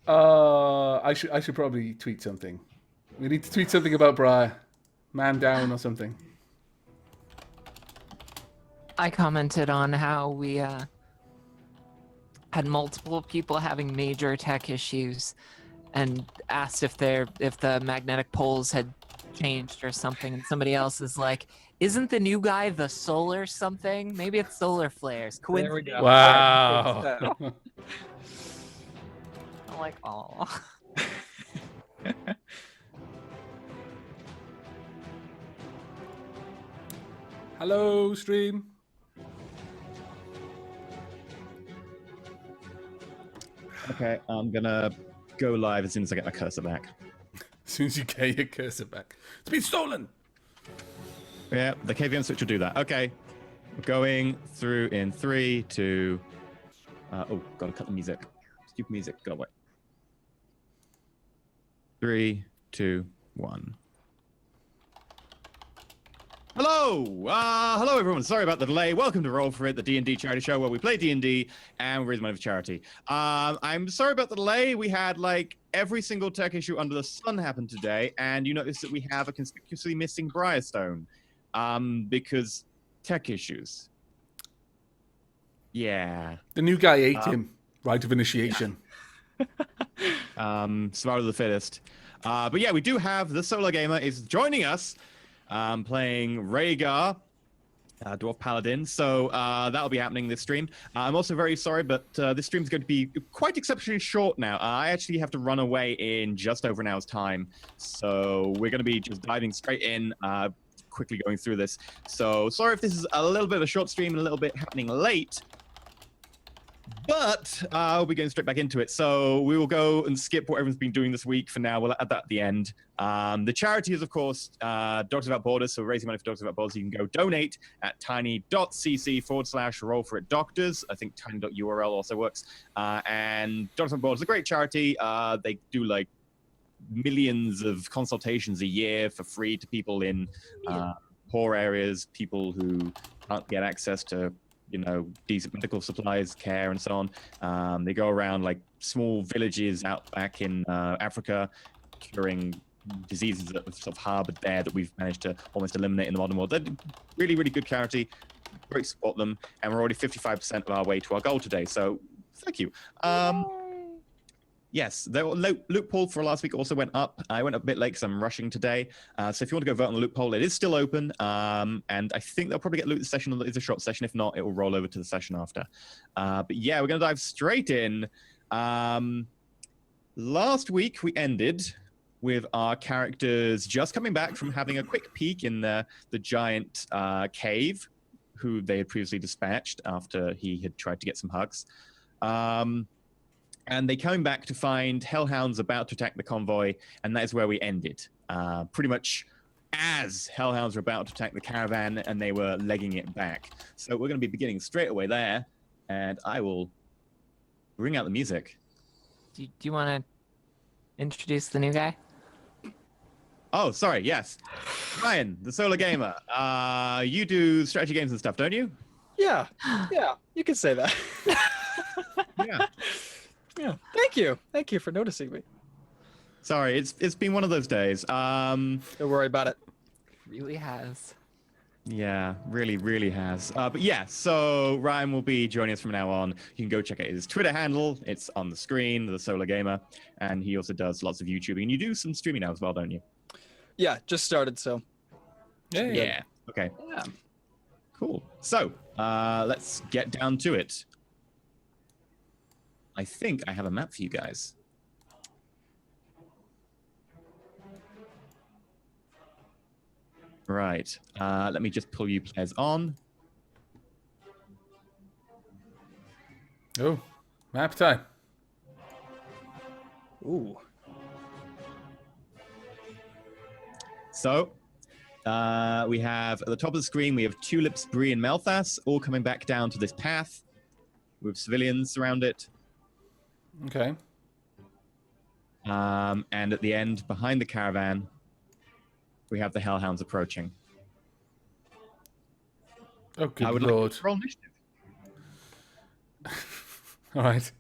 I should probably tweet something. We need to tweet something about Briar. Man down or something. I commented on how we had multiple people having major tech issues, and asked if the magnetic poles had changed or something, and somebody else is like, "Isn't the new guy the solar something? Maybe it's solar flares." There we go. Wow. I'm like, "Oh." Hello, stream. Okay, I'm gonna go live as soon as I get my cursor back. As soon as you get your cursor back. It's been stolen! Yeah, the KVM switch will do that. Okay, we're going through in 3, 2... oh, gotta cut the music. Stupid music, go away. 3, 2, 1. Hello! Hello, everyone. Sorry about the delay. Welcome to Role4It, the D&D charity show where we play D&D and raise money for charity. I'm sorry about the delay. We had, like, every single tech issue under the sun happen today, and you notice that we have a conspicuously missing Briarstone. Because tech issues. Yeah. The new guy ate him. Rite of initiation. Survival of the fittest. But yeah, we do have the Solar Gamer is joining us. Playing Rhaegar, Dwarf Paladin. So that'll be happening this stream. I'm also very sorry, but this stream is going to be quite exceptionally short now. I actually have to run away in just over an hour's time. So we're going to be just diving straight in, quickly going through this. So sorry if this is a little bit of a short stream and a little bit happening late. But we'll be going straight back into it. So we will go and skip what everyone's been doing this week for now. We'll add that at the end. The charity is, of course, Doctors Without Borders. So raising money for Doctors Without Borders, you can go donate at tiny.cc/Role4It Doctors. I think tiny.url also works. And Doctors Without Borders is a great charity. They do like millions of consultations a year for free to people in poor areas, people who can't get access to decent medical supplies, care, and so on. They go around like small villages out back in Africa, curing diseases that have sort of harbored there that we've managed to almost eliminate in the modern world. They're really, really good charity. Great to support them, and we're already 55% of our way to our goal today. So thank you. Yes, the loot poll for last week also went up. I went up a bit late because I'm rushing today. So if you want to go vote on the loot poll, it is still open. And I think they'll probably get loot this session. It's a short session. If not, it will roll over to the session after. But yeah, we're going to dive straight in. Last week, we ended with our characters just coming back from having a quick peek in the giant cave, who they had previously dispatched after he had tried to get some hugs. And they came back to find hellhounds about to attack the convoy, and that is where we ended. Pretty much as hellhounds were about to attack the caravan, and they were legging it back. So we're going to be beginning straight away there, and I will bring out the music. Do you want to introduce the new guy? Oh, sorry, yes. Ryan, the Solar Gamer. You do strategy games and stuff, don't you? Yeah, you can say that. Yeah. Yeah, thank you for noticing me. Sorry, it's been one of those days. Don't worry about it. Really has. Yeah, really has. But yeah, so Ryan will be joining us from now on. You can go check out his Twitter handle. It's on the screen, the Solar Gamer, and he also does lots of YouTubing. And you do some streaming now as well, don't you? Yeah, just started, so. Yeah. Okay. Yeah. Cool. So let's get down to it. I think I have a map for you guys. Right. Let me just pull you players on. Oh, map time. Ooh. So we have at the top of the screen, we have Tulips, Bree, and Melthas all coming back down to this path with civilians around it. Okay. And at the end, behind the caravan, we have the hellhounds approaching. Oh, good I would lord. like to roll initiative. All right.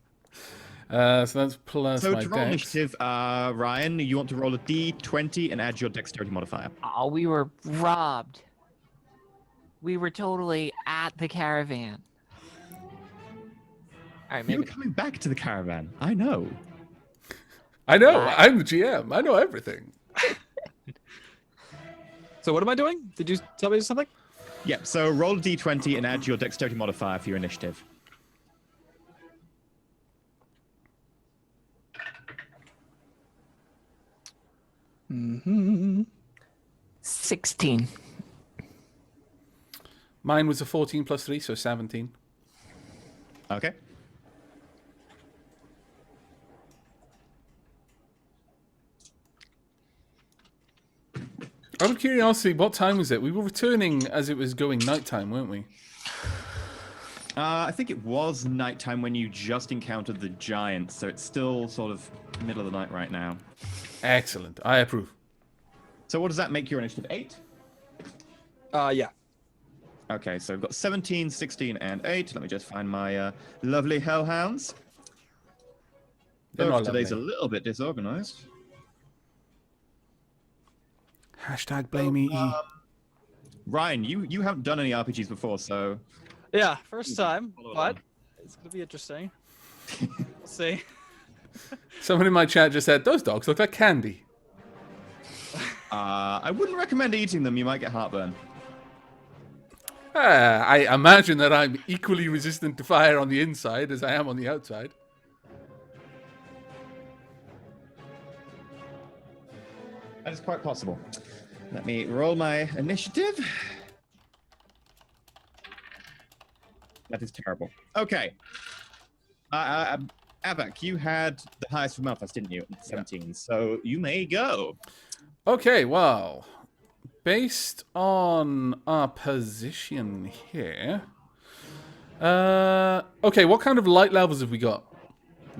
So that's plus So my to roll dex. initiative, Ryan, you want to roll a d20 and add your dexterity modifier. Oh, we were robbed. We were totally at the caravan. All right, You were maybe. coming back to the caravan. I know. I know. Right. I'm the GM. I know everything. So what am I doing? Did you tell me something? Yep, so roll a d20 and add your dexterity modifier for your initiative. Mm-hmm. 16. Mine was a 14 plus 3, so 17. Okay. Out of curiosity, what time was it? We were returning as it was going nighttime, weren't we? I think it was nighttime when you just encountered the giant, so it's still sort of middle of the night right now. Excellent. I approve. So what does that make your initiative? 8? Yeah. Okay, so we've got 17, 16, and 8. Let me just find my lovely hellhounds. They're Oh, not today's lovely. a little bit disorganized. Hashtag blame E. Ryan, you haven't done any RPGs before, so Yeah, first time, Follow but along. it's gonna be interesting. We'll see. Someone in my chat just said, those dogs look like candy. I wouldn't recommend eating them. You might get heartburn. I imagine that I'm equally resistant to fire on the inside as I am on the outside. That is quite possible. Let me roll my initiative. That is terrible. Okay. Abak, you had the highest from Malphas, didn't you? 17. So you may go. Okay, well, based on our position here... okay, what kind of light levels have we got?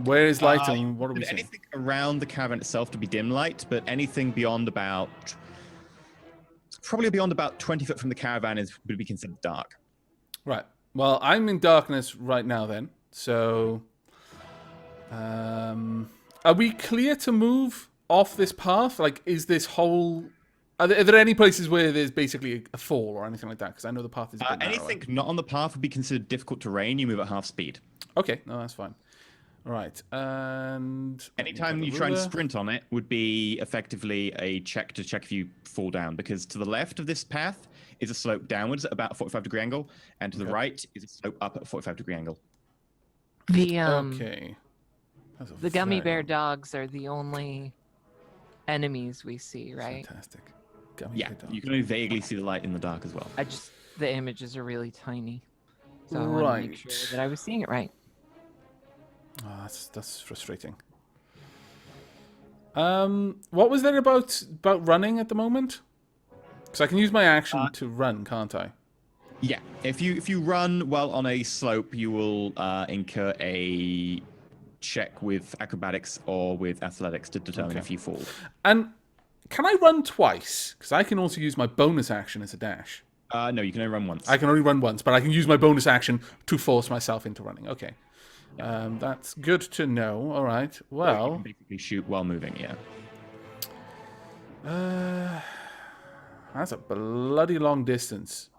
Where is light and what are we seeing? Anything around the caravan itself to be dim light, but anything beyond about... Probably beyond about 20 foot from the caravan would be considered dark. Right. Well, I'm in darkness right now then, so... are we clear to move off this path? Like, is this whole... Are there any places where there's basically a fall or anything like that? Because I know the path is a bit narrower. Anything not on the path would be considered difficult terrain. You move at half speed. Okay, no, that's fine. All right, and... Anytime you try and sprint on it would be effectively a check to check if you fall down, because to the left of this path is a slope downwards at about a 45-degree angle, and to the right is a slope up at a 45-degree angle. The Okay. That's a the gummy bear very dogs are the only enemies we see, right? Fantastic. Gummy Yeah, bear dog. you can only vaguely see the light in the dark as well. The images are really tiny, so I wanted to make sure Right. that I was seeing it right. Oh, that's frustrating. What was there about running at the moment? Because I can use my action to run, can't I? Yeah, if you run while on a slope, you will incur a check with acrobatics or with athletics to determine Okay. if you fall. And can I run twice? Because I can also use my bonus action as a dash. No, you can only run once. I can only run once, but I can use my bonus action to force myself into running. Okay. That's good to know. All right. You Well, can basically shoot while moving, yeah. that's a bloody long distance.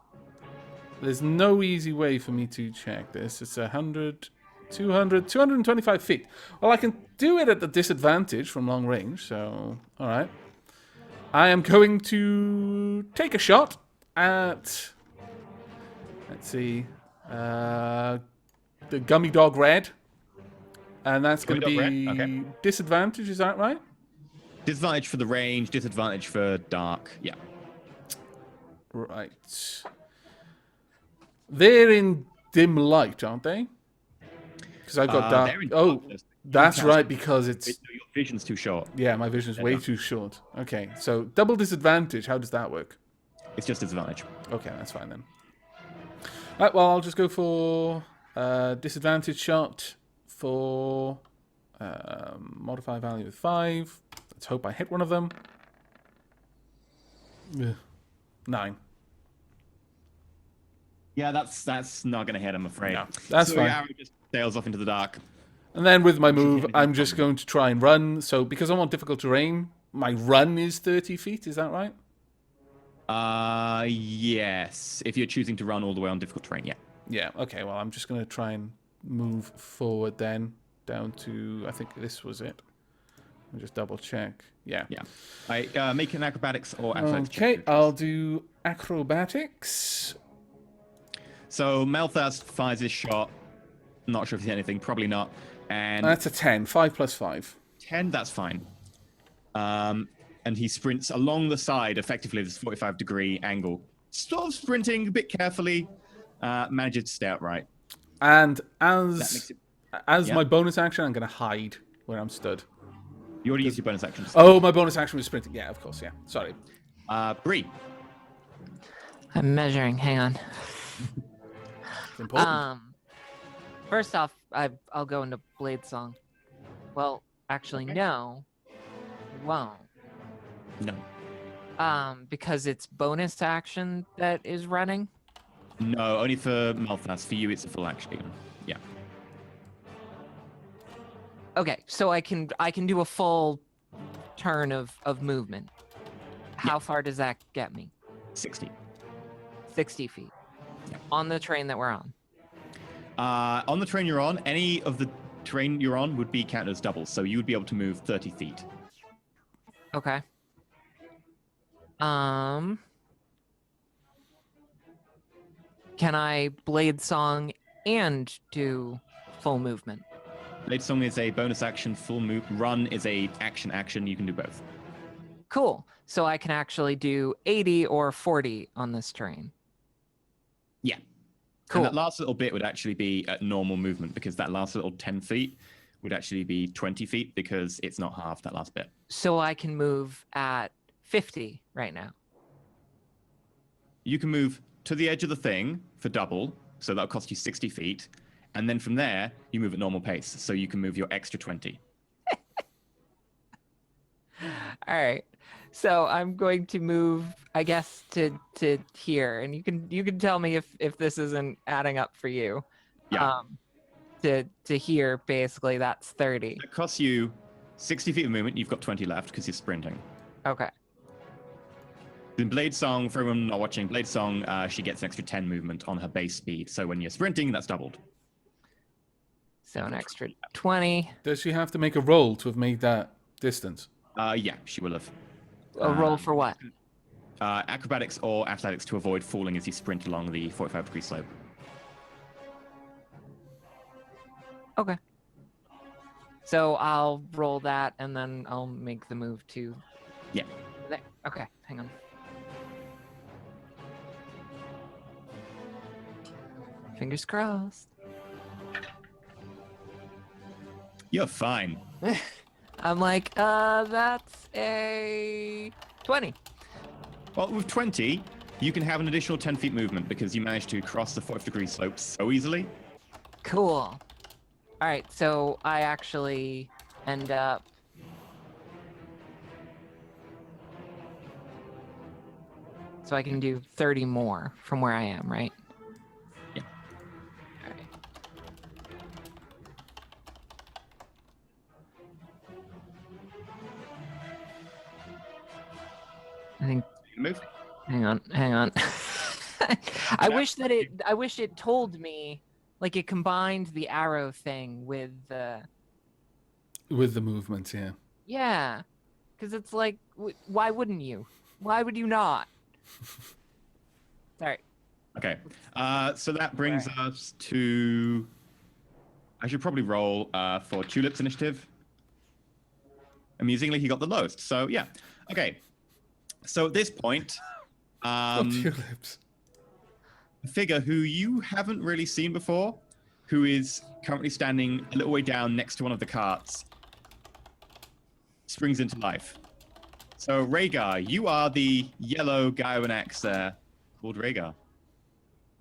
There's no easy way for me to check this. It's 100, 200, 225 feet. Well, I can do it at the disadvantage from long range, so... All right. I am going to take a shot at... Let's see... the Gummy Dog Red. And that's going to Gummy be Dog Red, okay. disadvantage, is that right? Disadvantage for the range, disadvantage for dark, yeah. Right. They're in dim light, aren't they? Because I've got dark. they're in Oh, darkness. that's can't right, because it's... Your vision's too short. Yeah, my vision is way too short. Okay, so double disadvantage, how does that work? It's just disadvantage. Okay, that's fine then. Right, well, I'll just go for disadvantage shot for modify value of 5. Let's hope I hit one of them. Ugh. 9. Yeah, that's not going to hit, I'm afraid. No, that's so fine. your arrow just sails off into the dark. And then with my Which is move, getting I'm just common. going to try and run. So because I'm on difficult terrain, my run is 30 feet. Is that right? Yes. If you're choosing to run all the way on difficult terrain, yeah. Yeah. Okay. Well, I'm just going to try and move forward then down to, I think this was it. Let me just double check. Yeah. Yeah. Make an acrobatics or athletics check. Okay. please. I'll do acrobatics. So Malthus fires his shot. Not sure if he's anything. Probably not. And That's a 10. 5 plus 5. 10, that's fine. And he sprints along the side, effectively this 45-degree angle. Sort of sprinting a bit carefully. Manages to stay upright. And That makes as yeah. my bonus action, I'm going to hide where I'm stood. You already used your bonus action. Oh, my bonus action was sprinting. Yeah, of course. Yeah. Sorry. Bree. I'm measuring. Hang on. It's important. First off, I'll go into Blade Song. Well, actually, Okay. no. Won't. No. Because it's bonus action that is running. No, only for Malthus. For you, it's a full action. Yeah. Okay, so I can do a full turn of movement. How far does that get me? 60. 60 feet. Yeah. On the train that we're on. On the train you're on, any of the terrain you're on would be counted as doubles, so you would be able to move 30 feet. Okay. Can I Blade Song and do full movement? Blade Song is a bonus action, full move. Run is a action. You can do both. Cool. So I can actually do 80 or 40 on this terrain. Yeah. Cool. And that last little bit would actually be at normal movement because that last little 10 feet would actually be 20 feet because it's not half that last bit. So I can move at 50 right now. You can move to the edge of the thing for double, so that'll cost you 60 feet. And then from there, you move at normal pace, so you can move your extra 20. All right. So I'm going to move, I guess, to here, and you can tell me if this isn't adding up for you. Yeah. To here, basically, that's 30. It costs you 60 feet of movement. You've got 20 left because you're sprinting. Okay. In Blade Song, for everyone not watching, Blade Song, she gets an extra 10 movement on her base speed. So when you're sprinting, that's doubled. So an extra 20. Does she have to make a roll to have made that distance? Yeah, she will have. A roll for what? Acrobatics or athletics to avoid falling as you sprint along the 45-degree slope. Okay. So I'll roll that, and then I'll make the move to... Yeah. There. Okay, hang on. Fingers crossed. You're fine. I'm like, that's a 20. Well, with 20, you can have an additional 10 feet movement because you managed to cross the 45-degree slope so easily. Cool. All right, so I actually end up... So I can do 30 more from where I am, right? Yeah. All right. I think... Move. Hang on. I wish it told me, like, it combined the arrow thing with the... With the movement, yeah. Yeah, because it's like, why wouldn't you? Why would you not? Sorry. Okay. So that brings us to... I should probably roll for Tulip's initiative. Amusingly, he got the lowest. So, yeah. Okay. So at this point, Tulips. a figure who you haven't really seen before, who is currently standing a little way down next to one of the carts, springs into life. So, Rhaegar, you are the yellow guy with an axe there, called Rhaegar.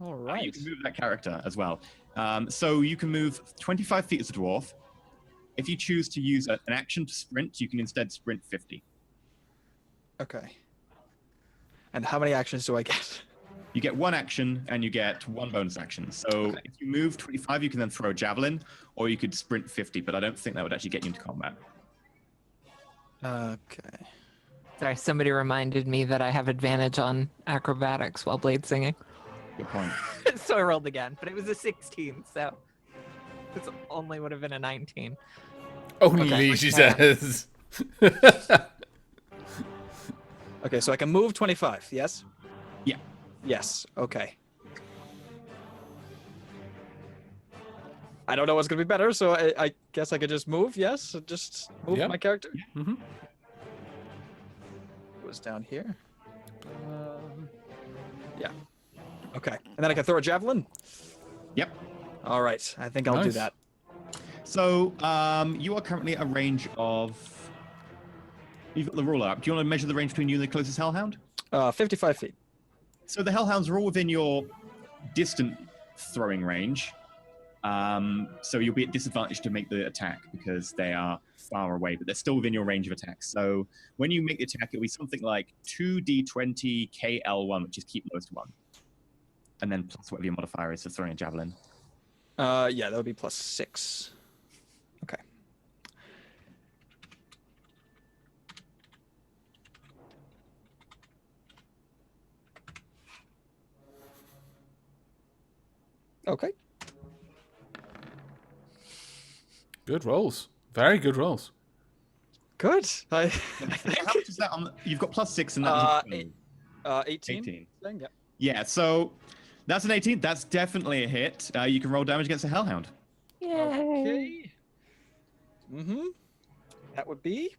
All You right. can move that character as well. So you can move 25 feet as a dwarf. If you choose to use an action to sprint, you can instead sprint 50. Okay. And how many actions do I get? You get 1 action and you get 1 bonus action. So if you move 25, you can then throw a javelin, or you could sprint 50, but I don't think that would actually get you into combat. Okay. Sorry, somebody reminded me that I have advantage on acrobatics while blade singing. Good point. So I rolled again, but it was a 16, so it only would have been a 19. Only, Okay. she Yeah. says. Okay, so I can move 25, yes? Yeah. Yes, okay. I don't know what's going to be better, so I guess I could just move, yes? Just move Yep. my character? Mm-hmm. It was down here. Yeah. Okay. And then I can throw a javelin? Yep. All right. I think I'll do Nice. that. So you are currently at a range of. You've got the ruler up. Do you want to measure the range between you and the closest hellhound? 55 feet. So the hellhounds are all within your distant throwing range. So you'll be at disadvantage to make the attack because they are far away, but they're still within your range of attack. So when you make the attack, it'll be something like 2d20 KL1, which is keep lowest 1. And then plus whatever your modifier is for throwing a javelin. Yeah, that would be +6. Okay. Okay. Good rolls. Very good rolls. Good. I How think much is that on? You've got +6 and that was a 12. 18. 18. Thing, yeah. Yeah, so that's an 18. That's definitely a hit. You can roll damage against a hellhound. Yay! Okay. Mm-hmm. That would be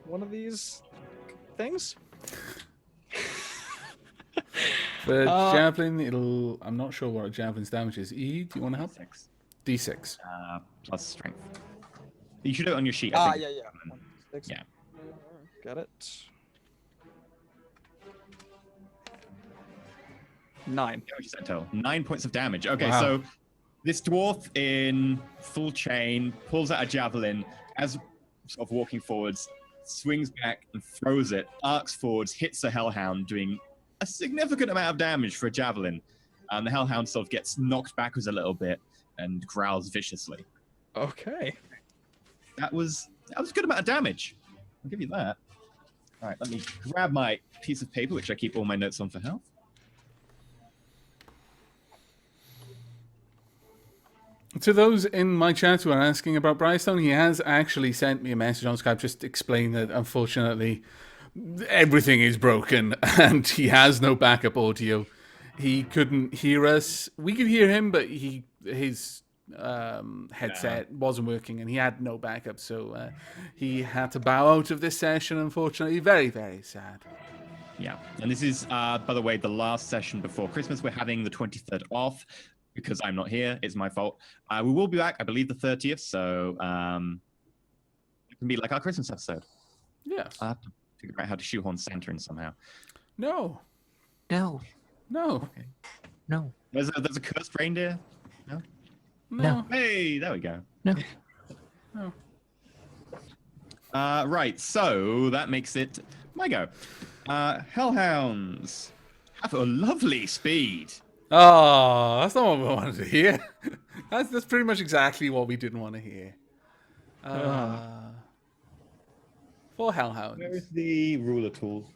one of these things. For Uh, javelin, it'll. I'm not sure what a javelin's damage is. E, do you want to help? 6 D6. plus strength. You should do it on your sheet. I Ah, think. yeah. 6. Yeah. Got it. 9. Damage is that total. 9 points of damage. Okay, Wow. so this dwarf in full chain pulls out a javelin as sort of walking forwards, swings back and throws it, arcs forwards, hits a hellhound, doing a significant amount of damage for a javelin. And the hellhound sort of gets knocked backwards a little bit and growls viciously. Okay. That was a good amount of damage. I'll give you that. All right, let me grab my piece of paper, which I keep all my notes on for health. To those in my chat who are asking about Brightstone, he has actually sent me a message on Skype just explaining that unfortunately everything is broken and he has no backup audio. He couldn't hear us. We could hear him, but his headset wasn't working and he had no backup, so he had to bow out of this session, unfortunately. Very, very sad. Yeah, and this is, by the way, the last session before Christmas. We're having the 23rd off because I'm not here. It's my fault. We will be back, I believe, the 30th, so it can be like our Christmas episode. Yes. I'll have to figure out how to shoehorn Santa in somehow. No. No, No. no, There's a cursed reindeer? No? No. Hey, there we go. no. No. Right, so that makes it my go. Hellhounds have a lovely speed. Oh, that's not what we wanted to hear. That's pretty much exactly what we didn't want to hear. For Hellhounds. Where is the ruler tool?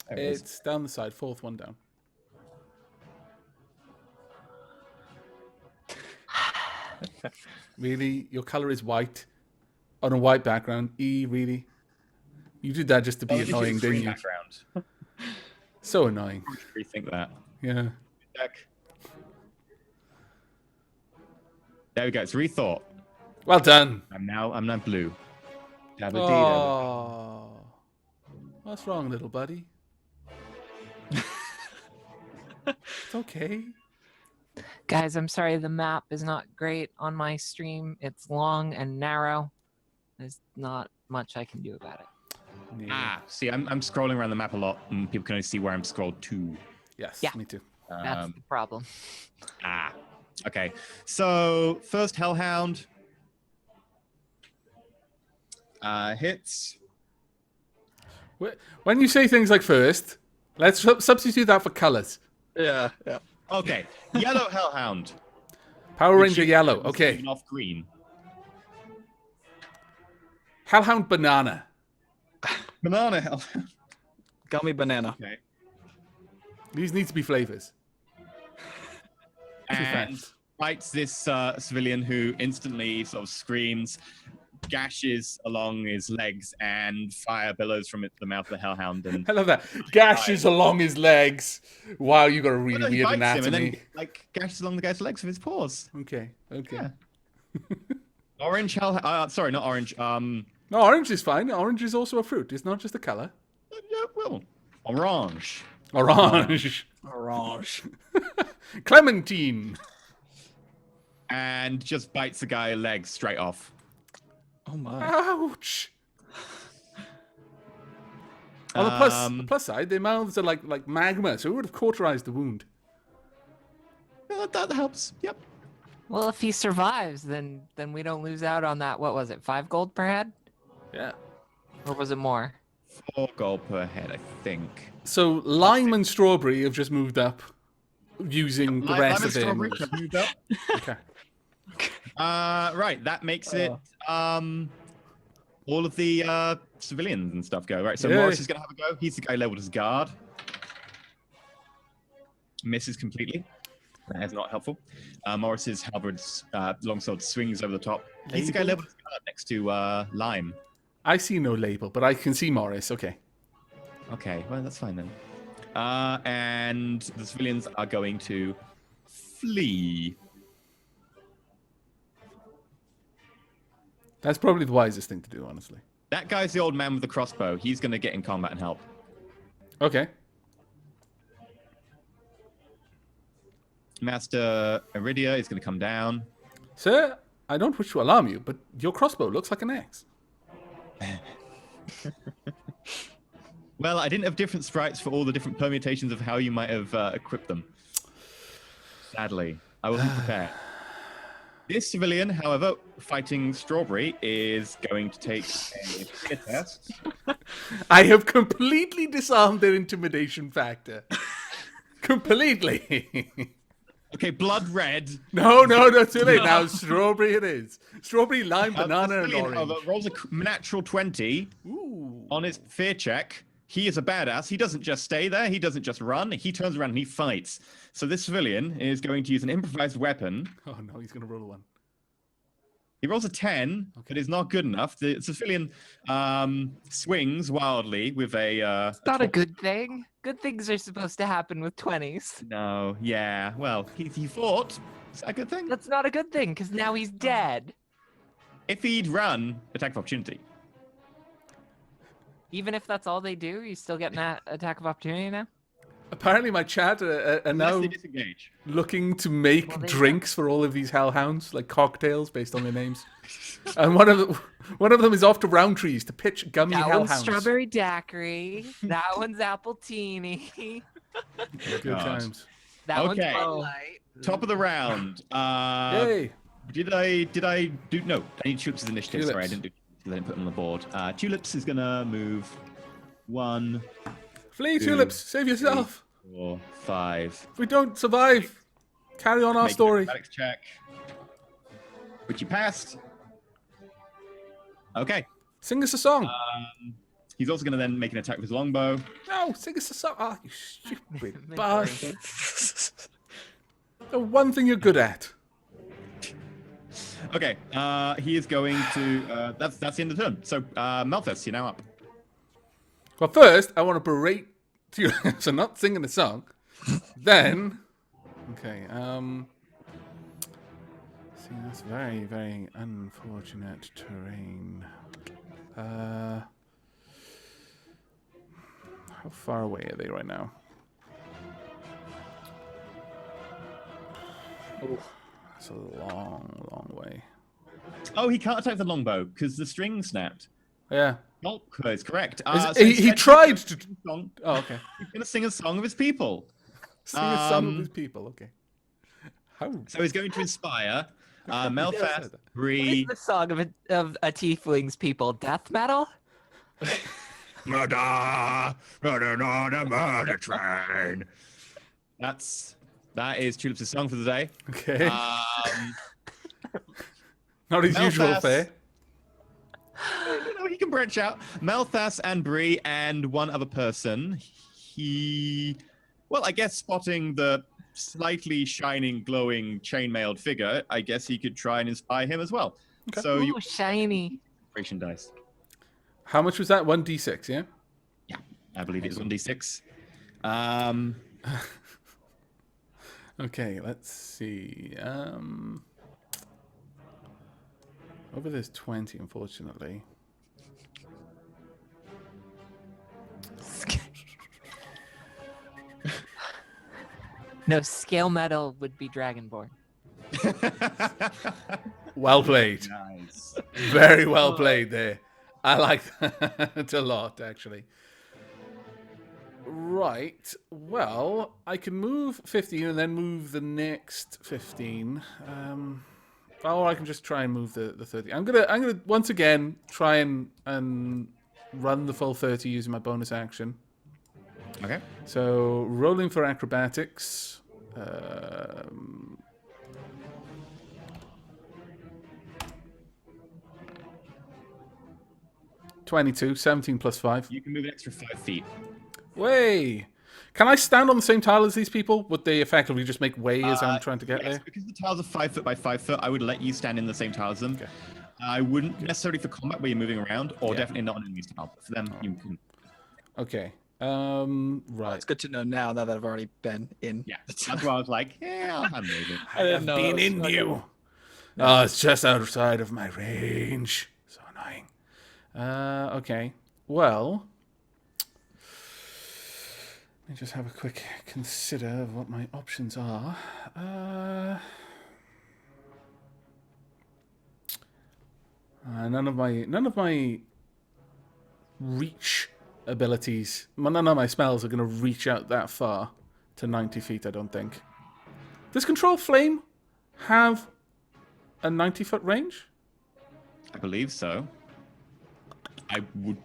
There it is. It's down the side, fourth one down. Really? Your color is white on a white background? E, really? You did that just to be Oh, annoying, didn't you? Background. So annoying. Rethink that. Yeah. Check. There we go. It's rethought. Well done. I'm now blue. Dabba-dee-dabba. Oh. What's wrong, little buddy? It's okay. Guys, I'm sorry, the map is not great on my stream. It's long and narrow. There's not much I can do about it. Yeah. See, I'm scrolling around the map a lot, and people can only see where I'm scrolled to. Yes, Yeah. me too. That's the problem. Okay. So first Hellhound hits. When you say things like first, let's substitute that for colors. Yeah, yeah. Okay, yellow hellhound. Power Ranger Which yellow. is Okay. taken off green. Hellhound banana. Banana hellhound. Gummy banana. Okay. These need to be flavors. And bites this civilian who instantly sort of screams, gashes along his legs, and fire billows from the mouth of the hellhound. And I love that. Gashes along his legs. Wow, you got a really he weird bites him anatomy. and then like gashes along the guy's legs with his paws. Okay. Yeah. Orange hellhound. Sorry, not orange. No, orange is fine. Orange is also a fruit. It's not just a color. Yeah, well, orange. Orange. Orange. Clementine. And just bites the guy's leg straight off. Oh my. Ouch. On the plus side, their mouths are like magma, so it would have cauterized the wound. Yeah, that helps. Yep. Well, if he survives, then we don't lose out on that. What was it? 5 gold per head, Yeah. or was it more? 4 gold per head, I think. So lime and strawberry have just moved up using the rest of them. Okay. Right, that makes it all of the civilians and stuff go. Right, so Yay. Morris is going to have a go. He's the guy leveled as guard. Misses completely. That is not helpful. Morris's halberd's longsword swings over the top. He's the guy leveled as guard next to Lime. I see no label, but I can see Morris. Okay. Okay, well, that's fine then. And the civilians are going to flee. That's probably the wisest thing to do, honestly. That guy's the old man with the crossbow. He's going to get in combat and help. Okay. Master Iridia is going to come down. Sir, I don't wish to alarm you, but your crossbow looks like an axe. Well, I didn't have different sprites for all the different permutations of how you might have equipped them. Sadly, I wasn't prepared. This civilian, however, fighting Strawberry, is going to take a fear test. I have completely disarmed their intimidation factor. Completely. Okay, blood red. No, too late. Now strawberry it is. Strawberry, lime, banana, and orange. However, rolls a natural 20 Ooh. on his fear check. He is a badass. He doesn't just stay there. He doesn't just run. He turns around and he fights. So this civilian is going to use an improvised weapon. Oh no, he's going to roll a 1. He rolls a 10, but is not good enough. The civilian swings wildly with a... It's not a good thing. Good things are supposed to happen with 20s. No, yeah. Well, he fought. Is that a good thing? That's not a good thing, because now he's dead. If he'd run, attack of opportunity. Even if that's all they do, you still get an attack of opportunity now? Apparently my chat are Unless now they disengage. looking to make Well, they drinks for all of these hellhounds, like cocktails based on their names. And one of them is off to Roundtrees to pitch gummy That hellhounds. one's strawberry daiquiri. That one's apple teeny. Good God. times. That one's Okay. Bud Light. Top of the round. Yay. Did I do... No, I need Tulips' initiative. Tulips. Sorry, I didn't put them on the board. Tulips is going to move 1, Flee, 2, Tulips. Save yourself. 4, 5. If we don't survive, carry on our Make an story. acrobatics check. Which you passed. Okay. Sing us a song. He's also going to then make an attack with his longbow. No, sing us a song. Oh, you stupid Inventory. bastard. The one thing you're good at. Okay. He is going to... that's the end of the turn. So, Malthus, you're now up. Well, first, I want to berate you. So not singing the song. Then... Okay, see, that's very, very unfortunate terrain. How far away are they right now? That's a long, long way. Oh, he can't attack the longbow because the string snapped. Yeah. Oh, is correct. He instead, tried to... Song. Oh, okay. He's going to sing a song of his people. Sing a song of his people, okay. How? So he's going to inspire Melfast, What is Bree... the song of a tiefling's people? Death metal? Murder! Murder on a murder train! That is Tulips' song for the day. Okay. Not his usual Melthas- fare. No, he can branch out. Melthas and Bree and one other person. I guess spotting the slightly shining, glowing, chainmailed figure, I guess he could try and inspire him as well. Okay. So Ooh, shiny. inspiration dice. How much was that? 1d6, yeah? Yeah, I believe it's 1d6. Okay, let's see. Over there's 20, unfortunately. No, scale metal would be Dragonborn. Well played. Nice. Very well played there. I like that a lot, actually. Right. Well, I can move 15 and then move the next 15. Or I can just try and move the 30. I'm gonna once again try and run the full 30 using my bonus action. Okay. So rolling for acrobatics. 22, 17 plus 5. You can move an extra 5 feet. Way! Can I stand on the same tile as these people? Would they effectively just make way as I'm trying to get Yes, there? because the tiles are 5 foot by 5 foot, I would let you stand in the same tile as them. Okay. I wouldn't necessarily for combat where you're moving around, or Yeah. definitely not on enemy's tile. But for them, you can. Okay. Right. It's good to know now that I've already been in. Yeah, that's why I was like, yeah, I'm moving. I didn't know. Been it was in like- you. Oh, it's just outside of my range. So annoying. Okay. Well, let me just have a quick consider of what my options are. None of my reach abilities, none of my spells are going to reach out that far to 90 feet, I don't think. Does Control Flame have a 90-foot range? I believe so. I would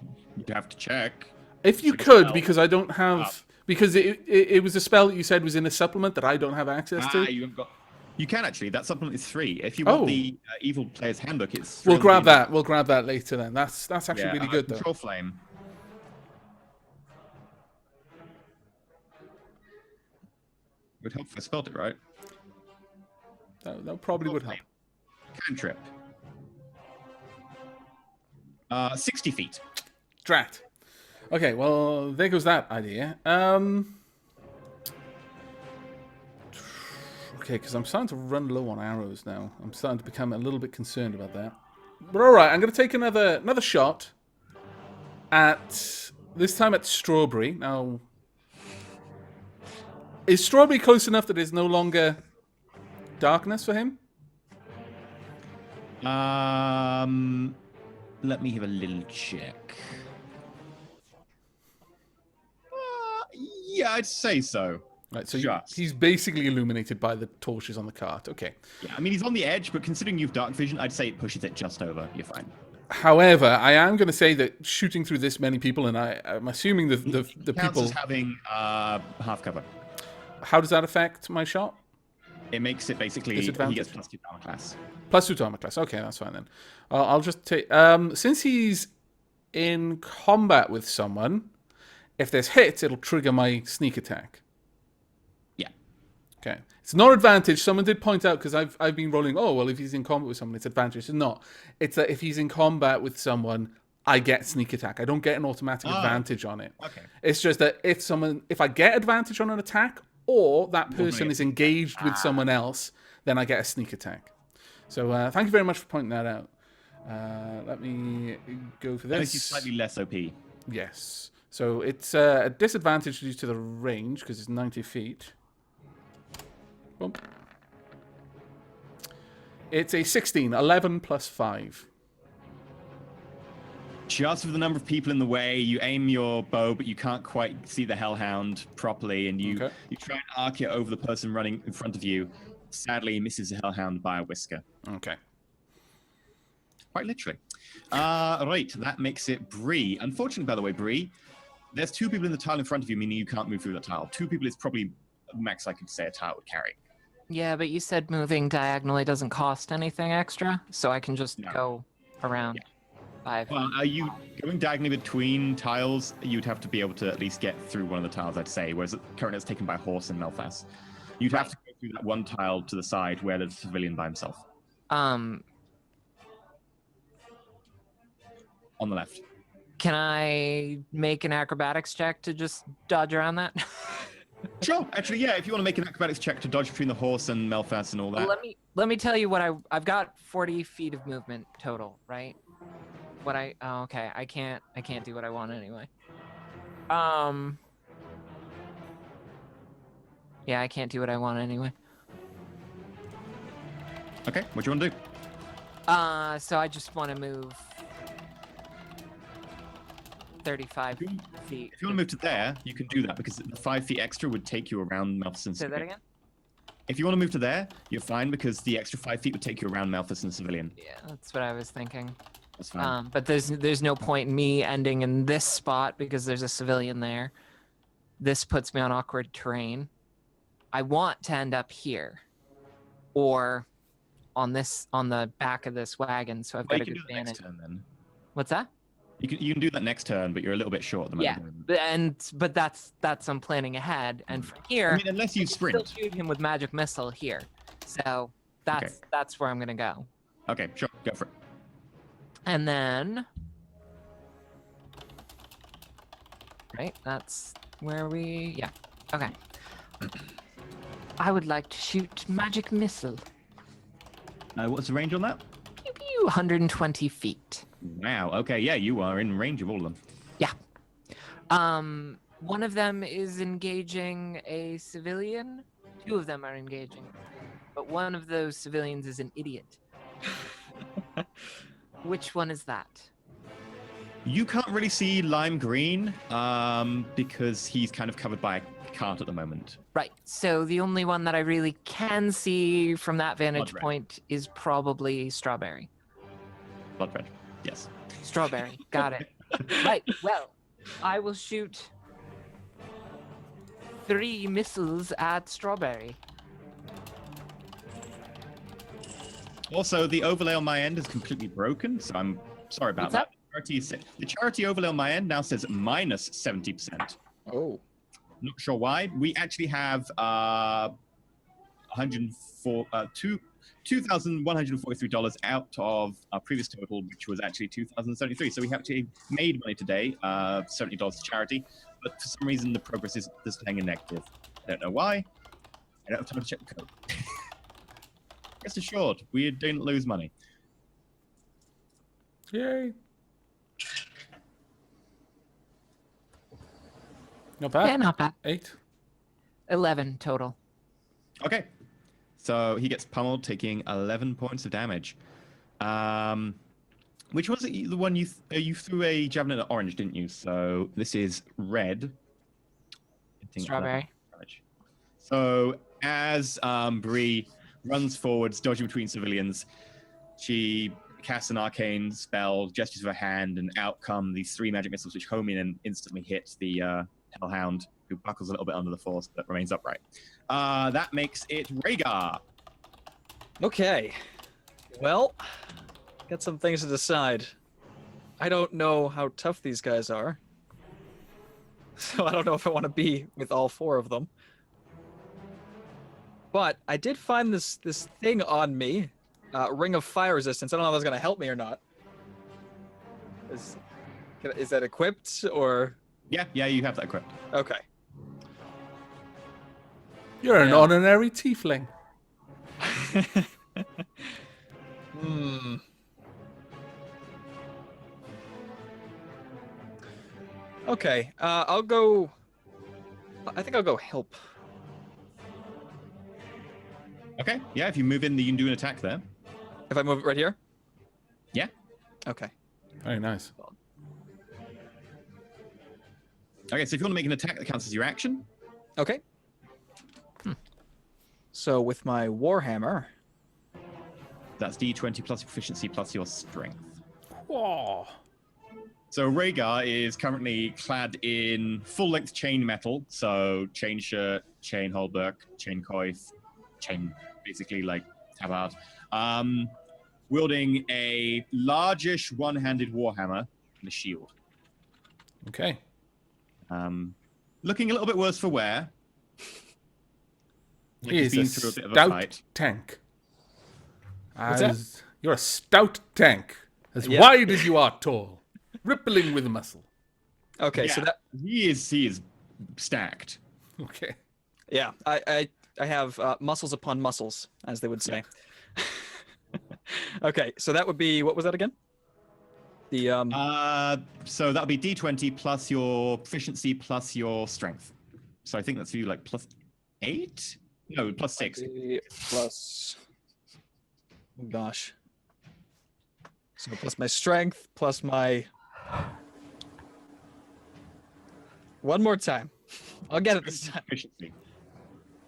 have to check. If you Like a could, spell? because I don't have... Because it was a spell that you said was in a supplement that I don't have access to. You haven't got. You can actually. That supplement is 3. If you Oh. want the Evil Player's Handbook, it's. We'll 3 grab on the- that. We'll grab that later then. That's actually Yeah, really good, though. Control Flame. Would help if I spelled it right. That probably would help. Cantrip. 60 feet. Drat. Okay, well, there goes that idea. Okay, because I'm starting to run low on arrows now. I'm starting to become a little bit concerned about that. But all right, I'm going to take another shot at this time at Strawberry. Now, is Strawberry close enough that there's no longer darkness for him? Let me have a little check. Yeah, I'd say so. Right, so Just. he's basically illuminated by the torches on the cart. Okay. Yeah, I mean, he's on the edge, but considering you've dark vision, I'd say it pushes it just over. You're fine. However, I am going to say that shooting through this many people, and I'm assuming the Counts people... as having half cover. How does that affect my shot? It makes it basically he Disadvantage. gets +2 armor class. Plus 2 to armor class. Okay, that's fine then. I'll just take... since he's in combat with someone, if there's hits, it'll trigger my sneak attack. Yeah. Okay. It's not advantage. Someone did point out, because I've been rolling, oh, well, if he's in combat with someone, it's advantage. It's not. It's that if he's in combat with someone, I get sneak attack. I don't get an automatic advantage on it. Okay. It's just that if I get advantage on an attack, or that person is engaged with someone else, then I get a sneak attack. So thank you very much for pointing that out. Let me go for That this. makes you slightly less OP. Yes. So it's a disadvantage due to the range, because it's 90 feet. Boom. It's a 16, 11 plus 5. Just with the number of people in the way, you aim your bow, but you can't quite see the hellhound properly, and you try and arc it over the person running in front of you. Sadly, he misses the hellhound by a whisker. Okay. Quite literally. Right, that makes it Bree. Unfortunately, by the way, Bree, there's 2 people in the tile in front of you, meaning you can't move through that tile. 2 people is probably max I could say a tile would carry. Yeah, but you said moving diagonally doesn't cost anything extra, so I can just No. go around 5. Well, are you going diagonally between tiles? You'd have to be able to at least get through one of the tiles, I'd say, whereas currently it's taken by horse in Melfast. You'd have to go through that one tile to the side where there's a civilian by himself. Um, On the left. can I make an acrobatics check to just dodge around that? Sure. Actually, yeah. If you want to make an acrobatics check to dodge between the horse and Melfast and all that. Let me tell you what I've got 40 feet of movement total, right? Okay, I can't do what I want anyway. Yeah, I can't do what I want anyway. Okay. What do you want to do? So I just want to move 35 feet. If you want to move to there, you can do that because the 5 feet extra would take you around Melfast and Say that civilian. again? If you want to move to there, you're fine because the extra 5 feet would take you around Melfast and civilian. Yeah, that's what I was thinking. That's fine. But there's no point in me ending in this spot because there's a civilian there. This puts me on awkward terrain. I want to end up here, or on the back of this wagon, so I've Well, got you a can good do that next advantage. turn then. What's that? You can do that next turn, but you're a little bit short at the Yeah, moment. but that's I'm planning ahead, and from here, I mean, unless you I can still sprint. shoot him with magic missile here. So that's where I'm gonna go. Okay, sure, go for it. And then, right, that's where yeah, okay. I would like to shoot magic missile. What's the range on that? Pew pew, 120 feet. Wow. Okay, yeah, you are in range of all of them. Yeah. One of them is engaging a civilian. 2 of them are engaging, but one of those civilians is an idiot. Which one is that? You can't really see lime green because he's kind of covered by a cart at the moment. Right. So the only one that I really can see from that vantage Blood red. point is probably strawberry. Blood red. Yes. Strawberry. Got it. Right. Well, I will shoot 3 missiles at strawberry. Also, the overlay on my end is completely broken, so I'm sorry about What's that. The charity overlay on my end now says minus 70%. Oh. Not sure why. We actually have $2,143 out of our previous total, which was actually $2,073. So we actually made money today, $70 to charity, but for some reason the progress is staying in negative. I don't know why. I don't have time to check the code. Rest assured, we didn't lose money. Yay. Not bad. Yeah, not bad. 8. 11 total. Okay. So he gets pummeled, taking 11 points of damage. Which was it? The one you threw a javelin at orange, didn't you? So this is red. Strawberry. So as Bree runs forwards, dodging between civilians, she casts an arcane spell, gestures with her hand, and out come these 3 magic missiles, which home in and instantly hit the hellhound, who buckles a little bit under the force but remains upright. That makes it Rhaegar. Okay. Well, got some things to decide. I don't know how tough these guys are. So I don't know if I want to be with all 4 of them. But I did find this thing on me. Ring of Fire Resistance. I don't know if that's going to help me or not. Is that equipped or... Yeah, you have that equipped. Okay. You're an Yeah. honorary tiefling. Okay, I'll go... I think I'll go help. Okay, yeah, if you move in, you can do an attack there. If I move it right here? Yeah. Okay. Very nice. Okay, so if you want to make an attack that counts as your action, Okay. So with my Warhammer, that's D20 plus your proficiency plus your strength. Whoa. So Rhaegar is currently clad in full-length chain metal, so chain shirt, chain halberd, chain coif, chain, basically like tabard, wielding a largish one-handed warhammer and a shield. Okay. Looking a little bit worse for wear. Like He he's is been a through a bit of a stout fight. tank. What's that? You're a stout tank, as Yeah. wide as you are tall, rippling with muscle. Okay, so Yeah, that he is stacked. Okay. yeah, I have muscles upon muscles, as they would say. Okay, so that would be what was that again? The So that'll be D20 plus your proficiency plus your strength. So I think that's you like plus 8? No, plus 6. plus. Oh gosh. So plus my strength plus my. One more time. I'll get it this time. Proficiency.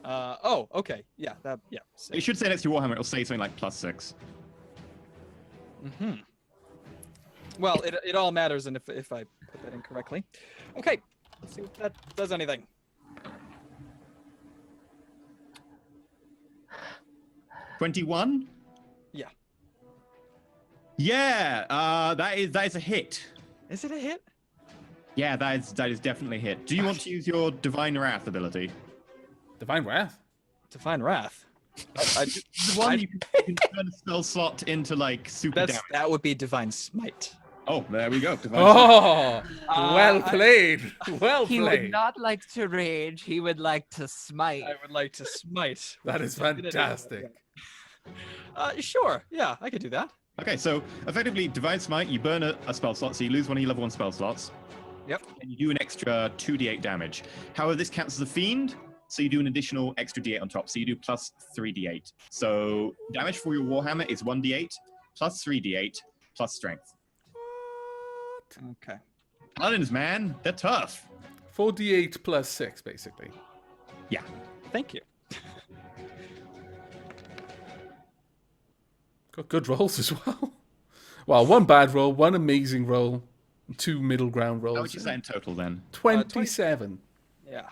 Oh, okay. Yeah, that. Yeah. It should say next to your Warhammer, it'll say something like plus 6. Mm-hmm. Well, it all matters, and if I put that in correctly. Okay. Let's see if that does anything. $21? Yeah. Yeah, that is a hit. Is it a hit? Yeah, that is definitely a hit. Do you want to use your Divine Wrath ability? Divine Wrath. Divine Wrath. The one you can turn a spell slot into like super damage. That would be Divine Smite. Oh, there we go. Divine Smite. Oh, well played. Well He played. would not like to rage. He would like to smite. I would like to smite. That is fantastic. Sure. Yeah, I could do that. Okay, so effectively, Divine Smite, you burn a spell slot, so you lose one of your level 1 spell slots. Yep. And you do an extra 2d8 damage. However, this counts as a fiend, so you do an additional extra d8 on top, so you do plus 3d8. So damage for your Warhammer is 1d8, plus 3d8, plus strength. Okay. Paladins, man, they're tough. 4d8 plus 6, basically. Yeah. Thank you. Got good rolls as well. Well, one bad roll, one amazing roll, 2 middle ground rolls. How much is that in total then? 27. Yeah.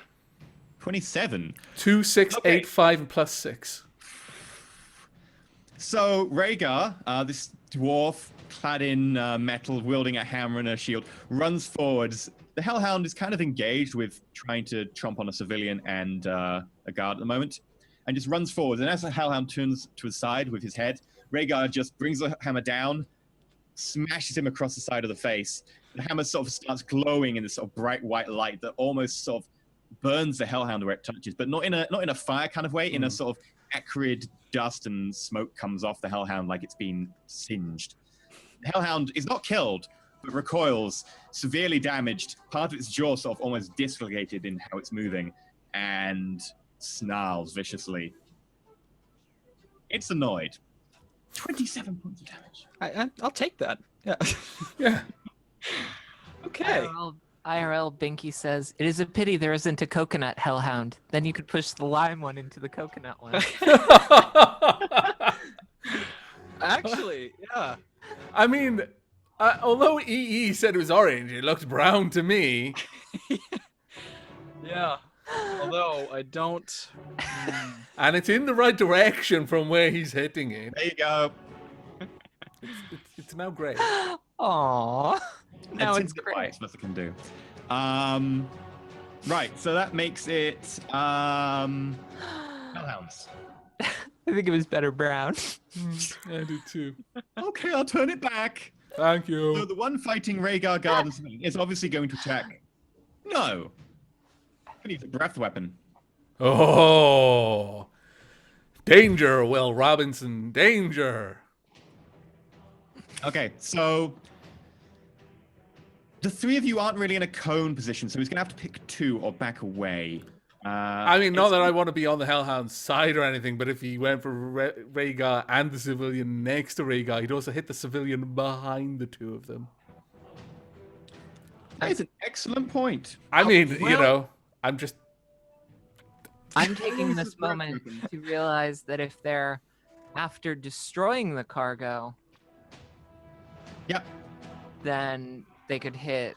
27. 2, 6, Okay. 8, 5, and plus 6. So Rhaegar, this dwarf clad in metal, wielding a hammer and a shield, runs forwards. The Hellhound is kind of engaged with trying to tromp on a civilian and a guard at the moment, and just runs forward. And as the Hellhound turns to his side with his head, Rhaegar just brings the hammer down, smashes him across the side of the face. The hammer sort of starts glowing in this sort of bright white light that almost sort of burns the Hellhound where it touches, but not in a fire kind of way, in a sort of acrid dust and smoke comes off the Hellhound like it's been singed. The Hellhound is not killed, but recoils, severely damaged. Part of its jaw sort of almost dislocated in how it's moving, and snarls viciously. It's annoyed. 27 points of damage. I'll take that. Yeah. Yeah. Okay. IRL Binky says, "It is a pity there isn't a coconut hellhound. Then you could push the lime one into the coconut one." Actually, yeah. I mean, although EE said it was orange, it looked brown to me. Yeah. Although I don't. And it's in the right direction from where he's hitting it. There you go. It's now great. Aww. Now it's the great. fight. That's what I can do. Right, so that makes it Hellhounds. I think it was better brown. I do too. Okay, I'll turn it back. Thank So you. the one fighting Rhaegar Gardens is obviously going to attack. No. I need a breath weapon. Oh. Danger, Will Robinson. Danger. Okay, so the three of you aren't really in a cone position, so he's going to have to pick two or back away. I mean, not that I want to be on the Hellhound's side or anything, but if he went for Rhaegar and the civilian next to Rhaegar, he'd also hit the civilian behind the two of them. That is an excellent point. I mean, you well- know, I'm just... I'm taking this moment to realize that if they're after destroying the cargo, Yep. then they could hit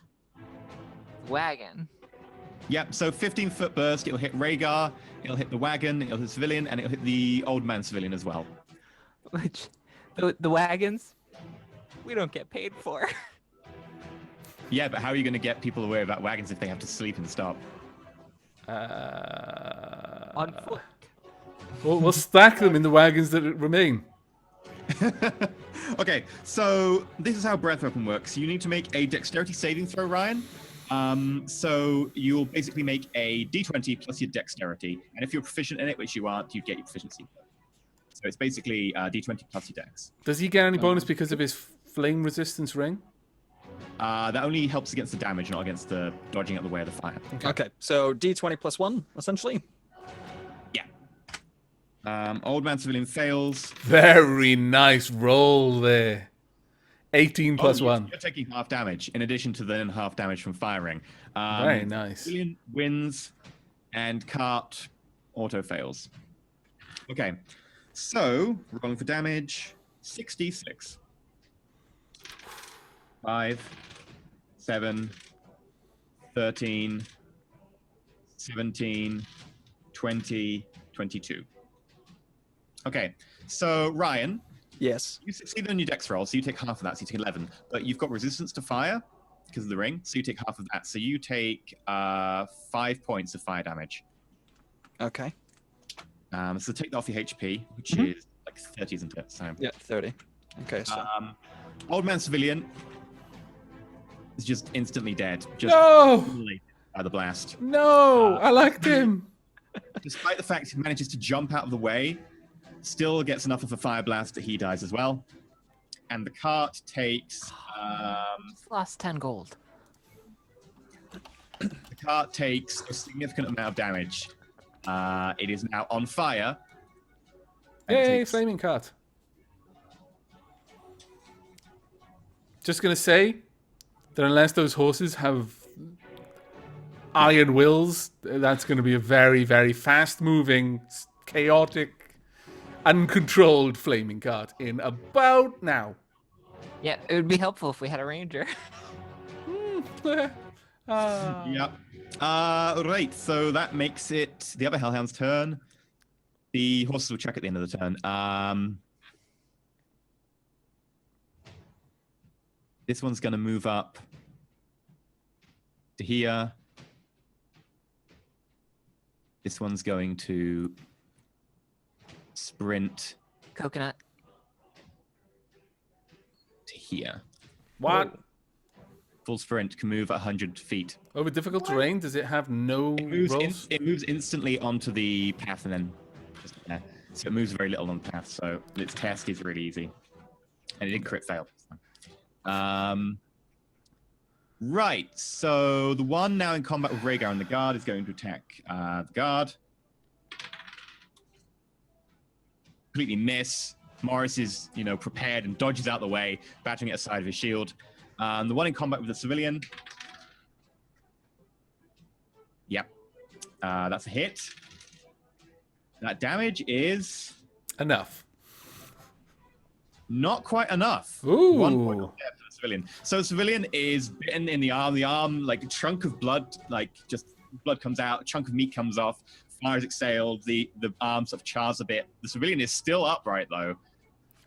the wagon. Yep, so 15-foot burst, it'll hit Rhaegar, it'll hit the wagon, it'll hit the civilian, and it'll hit the old man civilian as well. Which the wagons we don't get paid for. Yeah, but how are you going to get people away without wagons if they have to sleep and stop? On foot. We'll stack them in the wagons that remain. Okay, so this is how breath weapon works. You need to make a dexterity saving throw, Ryan. So you'll basically make a d20 plus your dexterity, and if you're proficient in it, which you aren't, you get your proficiency. So it's basically d20 plus your dex. Does he get any bonus because of his flame resistance ring? That only helps against the damage, not against the dodging out the way of the fire. Okay, so d20 plus 1, essentially. Yeah. Old man civilian fails. Very nice roll there. 18 plus Oh, 1. You're taking half damage in addition to the half damage from firing. Very nice. Civilian wins, and cart auto fails. Okay, so rolling for damage, 66. 5, 7, 13, 17, 20, 22. Okay, so Ryan, Yes. you succeed on your dex roll, so you take half of that, so you take 11. But you've got resistance to fire because of the ring, so you take half of that. So you take 5 points of fire damage. Okay. So take that off your HP, which is like 30, isn't it? So, Yeah, 30. Okay, so. old man civilian is just instantly dead. Just No! by the blast. No! I liked him. Despite the fact he manages to jump out of the way, still gets enough of a fire blast that he dies as well. And the cart takes Just lost 10 gold. a significant amount of damage. It is now on fire. And Yay, takes- flaming cart. Just gonna say that unless those horses have iron wills, that's gonna be a very, very fast-moving, chaotic, uncontrolled flaming cart in about now. Yeah, it would be helpful if we had a ranger. Yep. Right, so that makes it the other hellhound's turn. The horses will check at the end of the turn. This one's going to move up to here. This one's going to sprint Coconut. to here. What? Full sprint can move 100 feet. Over difficult terrain, does it have no rolls? It moves instantly onto the path and then just there. So it moves very little on the path. So its test is really easy, and it didn't crit fail. Right. So the one now in combat with Rhaegar and the guard is going to attack the guard. Completely miss. Morris is, prepared and dodges out the way, battering at the side of his shield. The one in combat with the civilian. Yep. That's a hit. That damage is Enough. not quite enough. Ooh. 1 point of death for the civilian. So the civilian is bitten in the arm. The arm, like a chunk of blood, just blood comes out. A chunk of meat comes off. Fire is exhaled. The arm sort of chars a bit. The civilian is still upright, though,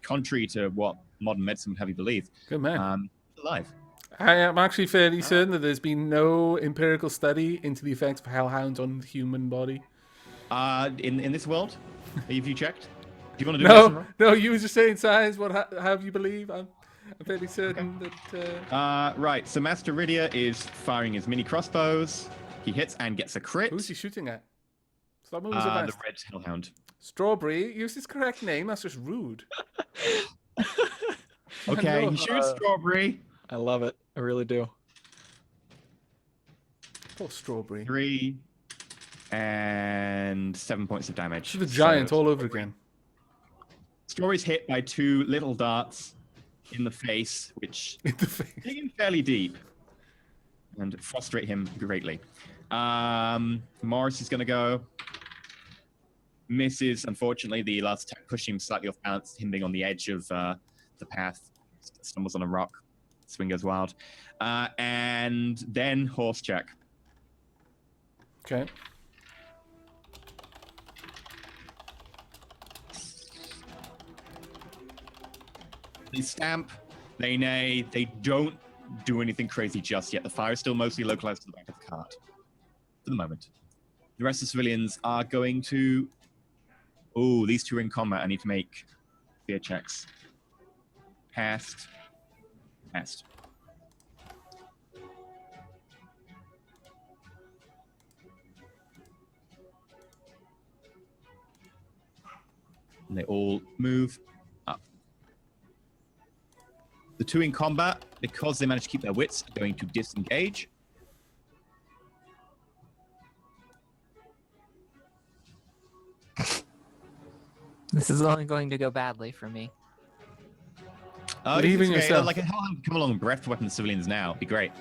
contrary to what modern medicine would have you believe. Good man. Alive. I am actually fairly certain that there's been no empirical study into the effects of hellhounds on the human body. In this world, have you checked? Do you want to do medicine roll? No, you were just saying science. What have you believe? I'm fairly certain that. Right, so Master Rydia is firing his mini crossbows. He hits and gets a crit. Who's he shooting at? Stop moving so fast. The red hellhound. Strawberry. Use his correct name. That's just rude. Okay, know. he shoots Strawberry. I love it. I really do. Poor Strawberry. 3 and 7 points of damage. She's the giant So all over again. Strawberry's hit by 2 little darts in the face, which In the face. dig him fairly deep and frustrate him greatly. Morris is going to go. Misses, unfortunately. The last attack pushed him slightly off balance, him being on the edge of the path. Stumbles on a rock. Swing goes wild. And then horse check. Okay. They stamp, they neigh, they don't do anything crazy just yet. The fire is still mostly localized to the back of the cart for the moment. The rest of the civilians are going to... Oh, these two are in combat. I need to make fear checks. Passed. Passed. And they all move up. The two in combat, because they managed to keep their wits, are going to disengage. This is only going to go badly for me. Leaving yourself. Like, come along and breath weapon the civilians now. Be great.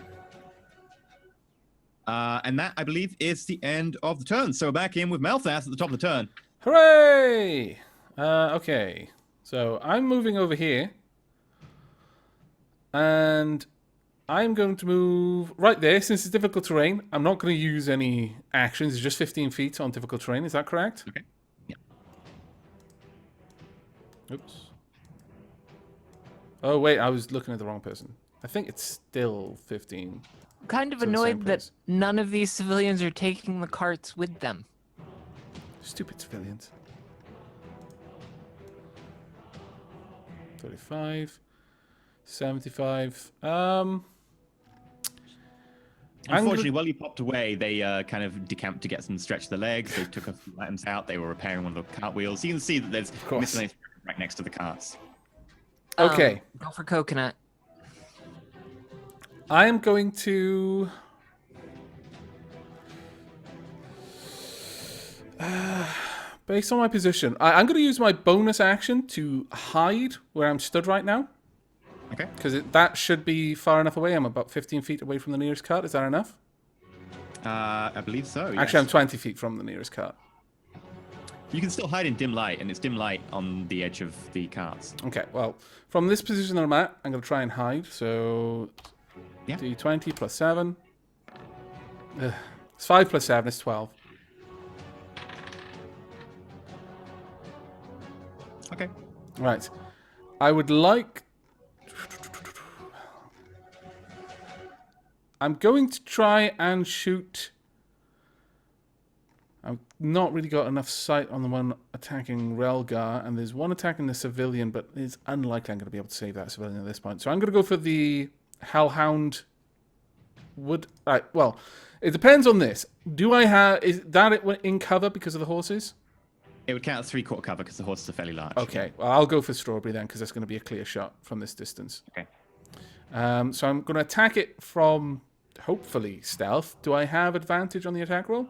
And that, I believe, is the end of the turn. So we're back in with Melthas at the top of the turn. Hooray! Okay. So I'm moving over here. And I'm going to move right there. Since it's difficult terrain, I'm not going to use any actions. It's just 15 feet on difficult terrain. Is that correct? Okay. Yeah. Oops. Oh, wait. I was looking at the wrong person. I think it's still 15. I'm kind of So the same annoyed that place. none of these civilians are taking the carts with them. Stupid civilians. 35. 75. Unfortunately, while you popped away, they kind of decamped to get some stretch to the legs. They took a few items out. They were repairing one of the cartwheels. You can see that there's course. miscellaneous right next to the carts. Okay. Go for coconut. I am going to... based on my position, I'm going to use my bonus action to hide where I'm stood right now. Okay. Because that should be far enough away. I'm about 15 feet away from the nearest cart. Is that enough? I believe so. Yes. Actually, I'm 20 feet from the nearest cart. You can still hide in dim light, and it's dim light on the edge of the carts. Okay, well, from this position that I'm at, I'm going to try and hide. So, Yeah. D20 plus 7. It's 5 plus 7 is 12. Okay. Right. I would like... I'm going to try and shoot... I've not really got enough sight on the one attacking Relgar, and there's one attacking the civilian, but it's unlikely I'm going to be able to save that civilian at this point. So I'm going to go for the Hellhound. Right, well, it depends on this. Do I have... Is that it in cover because of the horses? It would count as 3/4 cover because the horses are fairly large. Okay, well, I'll go for Strawberry then, because that's going to be a clear shot from this distance. Okay. So I'm going to attack it from, hopefully, stealth. Do I have advantage on the attack roll?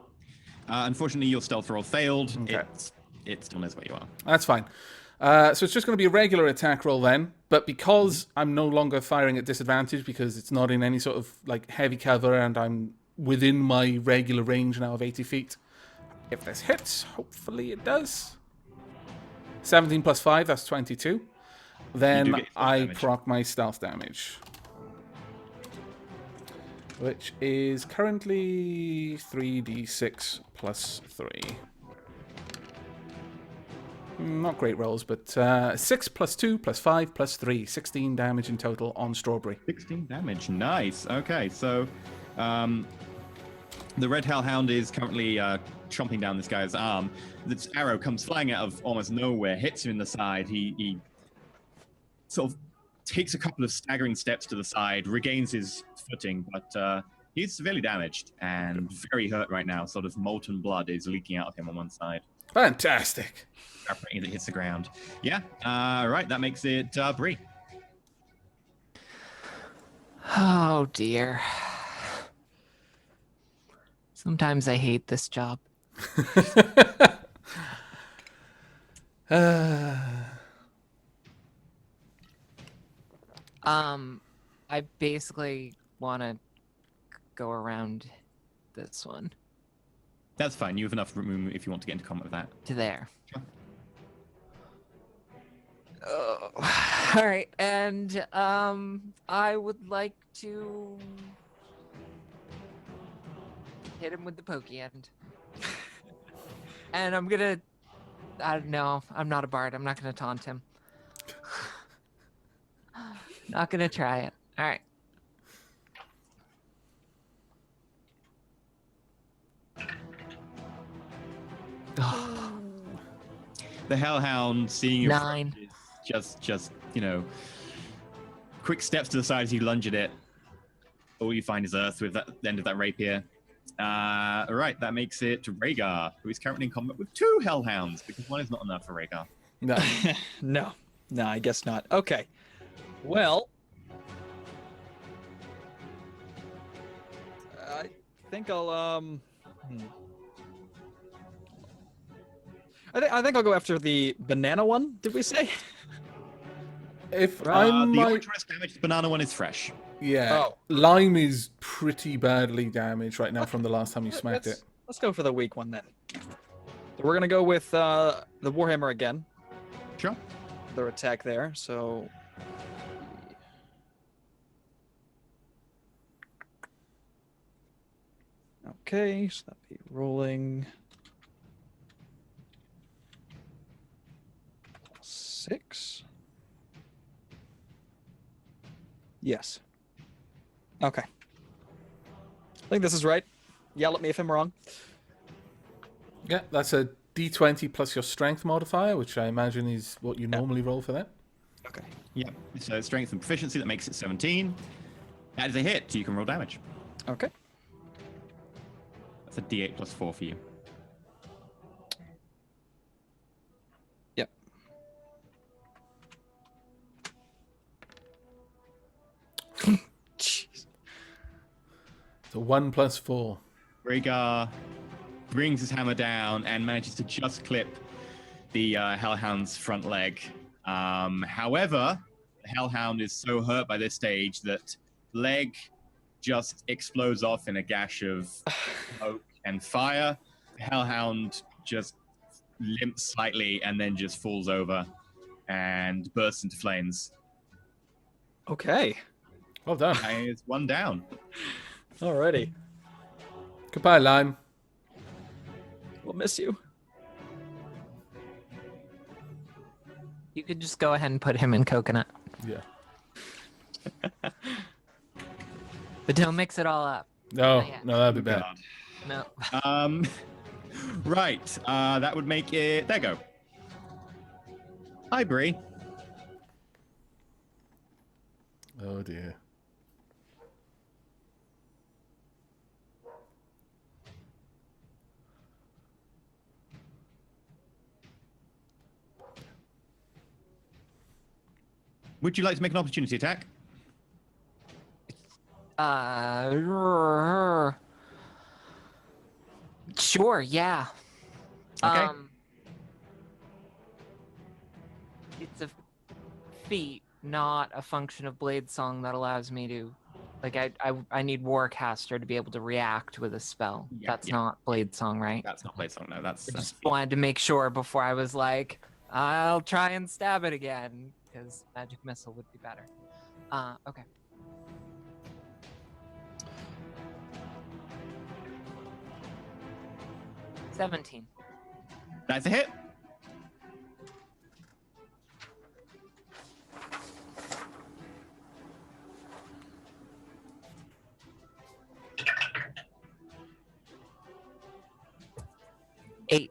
Unfortunately, your stealth roll failed. Okay. It still knows where you are. That's fine. So it's just going to be a regular attack roll then. But because I'm no longer firing at disadvantage, because it's not in any sort of like heavy cover, and I'm within my regular range now of 80 feet, if this hits, hopefully it does. 17 plus 5, that's 22. You do Then get your stealth I damage. proc my stealth damage, which is currently 3d6 plus 3. Not great rolls, but 6 plus 2 plus 5 plus 3. 16 damage in total on Strawberry. 16 damage. Nice. Okay, so the red hellhound is currently chomping down this guy's arm. This arrow comes flying out of almost nowhere, hits him in the side. He sort of takes a couple of staggering steps to the side, regains his footing, but he's severely damaged and very hurt right now. Sort of molten blood is leaking out of him on one side. Fantastic. As it hits the ground. Yeah, right, that makes it Bree. Oh dear. Sometimes I hate this job. I basically want to go around this one That's fine. You have enough room if you want to get into combat with that. to there. Sure. Oh, All right, and I would like to hit him with the pokey end. And I'm gonna. I don't know. I'm not a bard. I'm not gonna taunt him. Not gonna try it. All right. The hellhound, seeing you 9. just quick steps to the side as you lunge at it. All you find is earth with the end of that rapier. All right, that makes it to Rhaegar, who is currently in combat with 2 hellhounds, because 1 is not enough for Rhaegar. No. No, I guess not. Okay. Well, I think I'll I think I'll go after the banana one. Did we say? If I The might, ultra damage, the banana one is fresh. yeah, Oh. lime is pretty badly damaged right now from the last time you smacked it. Let's go for the weak one then. So we're gonna go with the Warhammer again. Sure. Their attack there. So. Okay, so that'd be rolling 6. Yes. Okay. I think this is right. Yell at me if I'm wrong. Yeah, that's a d20 plus your strength modifier, which I imagine is what you normally roll for that. Okay. Yeah. So strength and proficiency, that makes it 17. That is a hit, so you can roll damage. Okay. That's a d8 plus 4 for you. Yep. Jeez. So 1 plus 4. Rhaegar brings his hammer down and manages to just clip the Hellhound's front leg. However, the Hellhound is so hurt by this stage that leg just explodes off in a gash of smoke and fire. The Hellhound just limps slightly and then just falls over and bursts into flames. Okay. Well done. And it's 1 down. Alrighty. Goodbye, lime. We'll miss you. You could just go ahead and put him in coconut, Yeah. but don't mix it all up. No, Not yet. no, that'd be bad. God. No. Right. That would make it. There you go. Hi, Bree. Oh dear. Would you like to make an opportunity attack? Sure, yeah. Okay. It's a feat, not a function of Blade Song that allows me to, like, I need Warcaster to be able to react with a spell. Yeah, That's yeah. not Blade Song, right? That's not Blade Song, no. That's I just wanted to make sure before I was like, I'll try and stab it again, because Magic Missile would be better. Okay. $17. That's a hit. $8.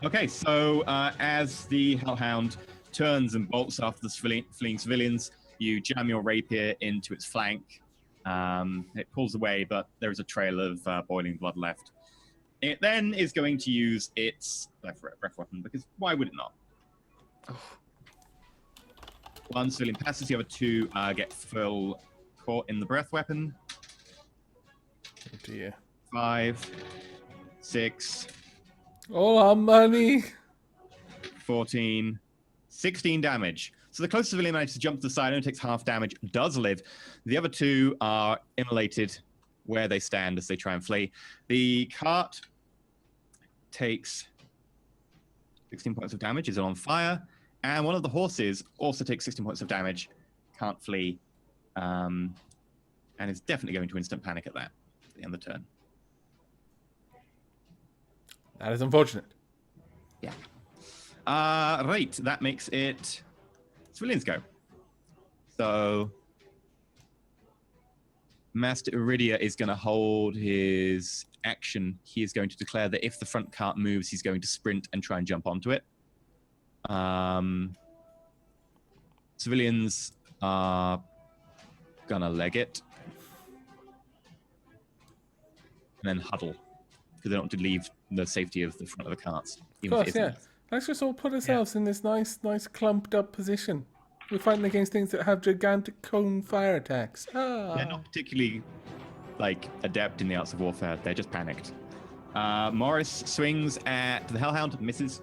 Okay, so as the Hellhound turns and bolts after the fleeing civilians, you jam your rapier into its flank. It pulls away, but there is a trail of boiling blood left. It then is going to use its breath weapon, because why would it not? One civilian passes, the other 2 get full caught in the breath weapon. Oh dear. 5, 6, All our money. 14, 16 damage. So the closest civilian manages to jump to the side, only takes half damage, does live. The other 2 are immolated where they stand as they try and flee. The cart takes 16 points of damage, is on fire, And one of the horses also takes 16 points of damage, can't flee, and is definitely going to instant panic at that at the end of the turn. That is unfortunate. Yeah. Right, that makes it civilians go. So Master Iridia is going to hold his action. He is going to declare that if the front cart moves, he's going to sprint and try and jump onto it. Civilians are gonna leg it and then huddle because they don't want to leave the safety of the front of the carts. Of course, yeah. Let's just all put ourselves in this nice clumped up position. We're fighting against things that have gigantic cone fire attacks. They're not particularly adept in the arts of warfare. They're just panicked. Morris swings at the hellhound, misses.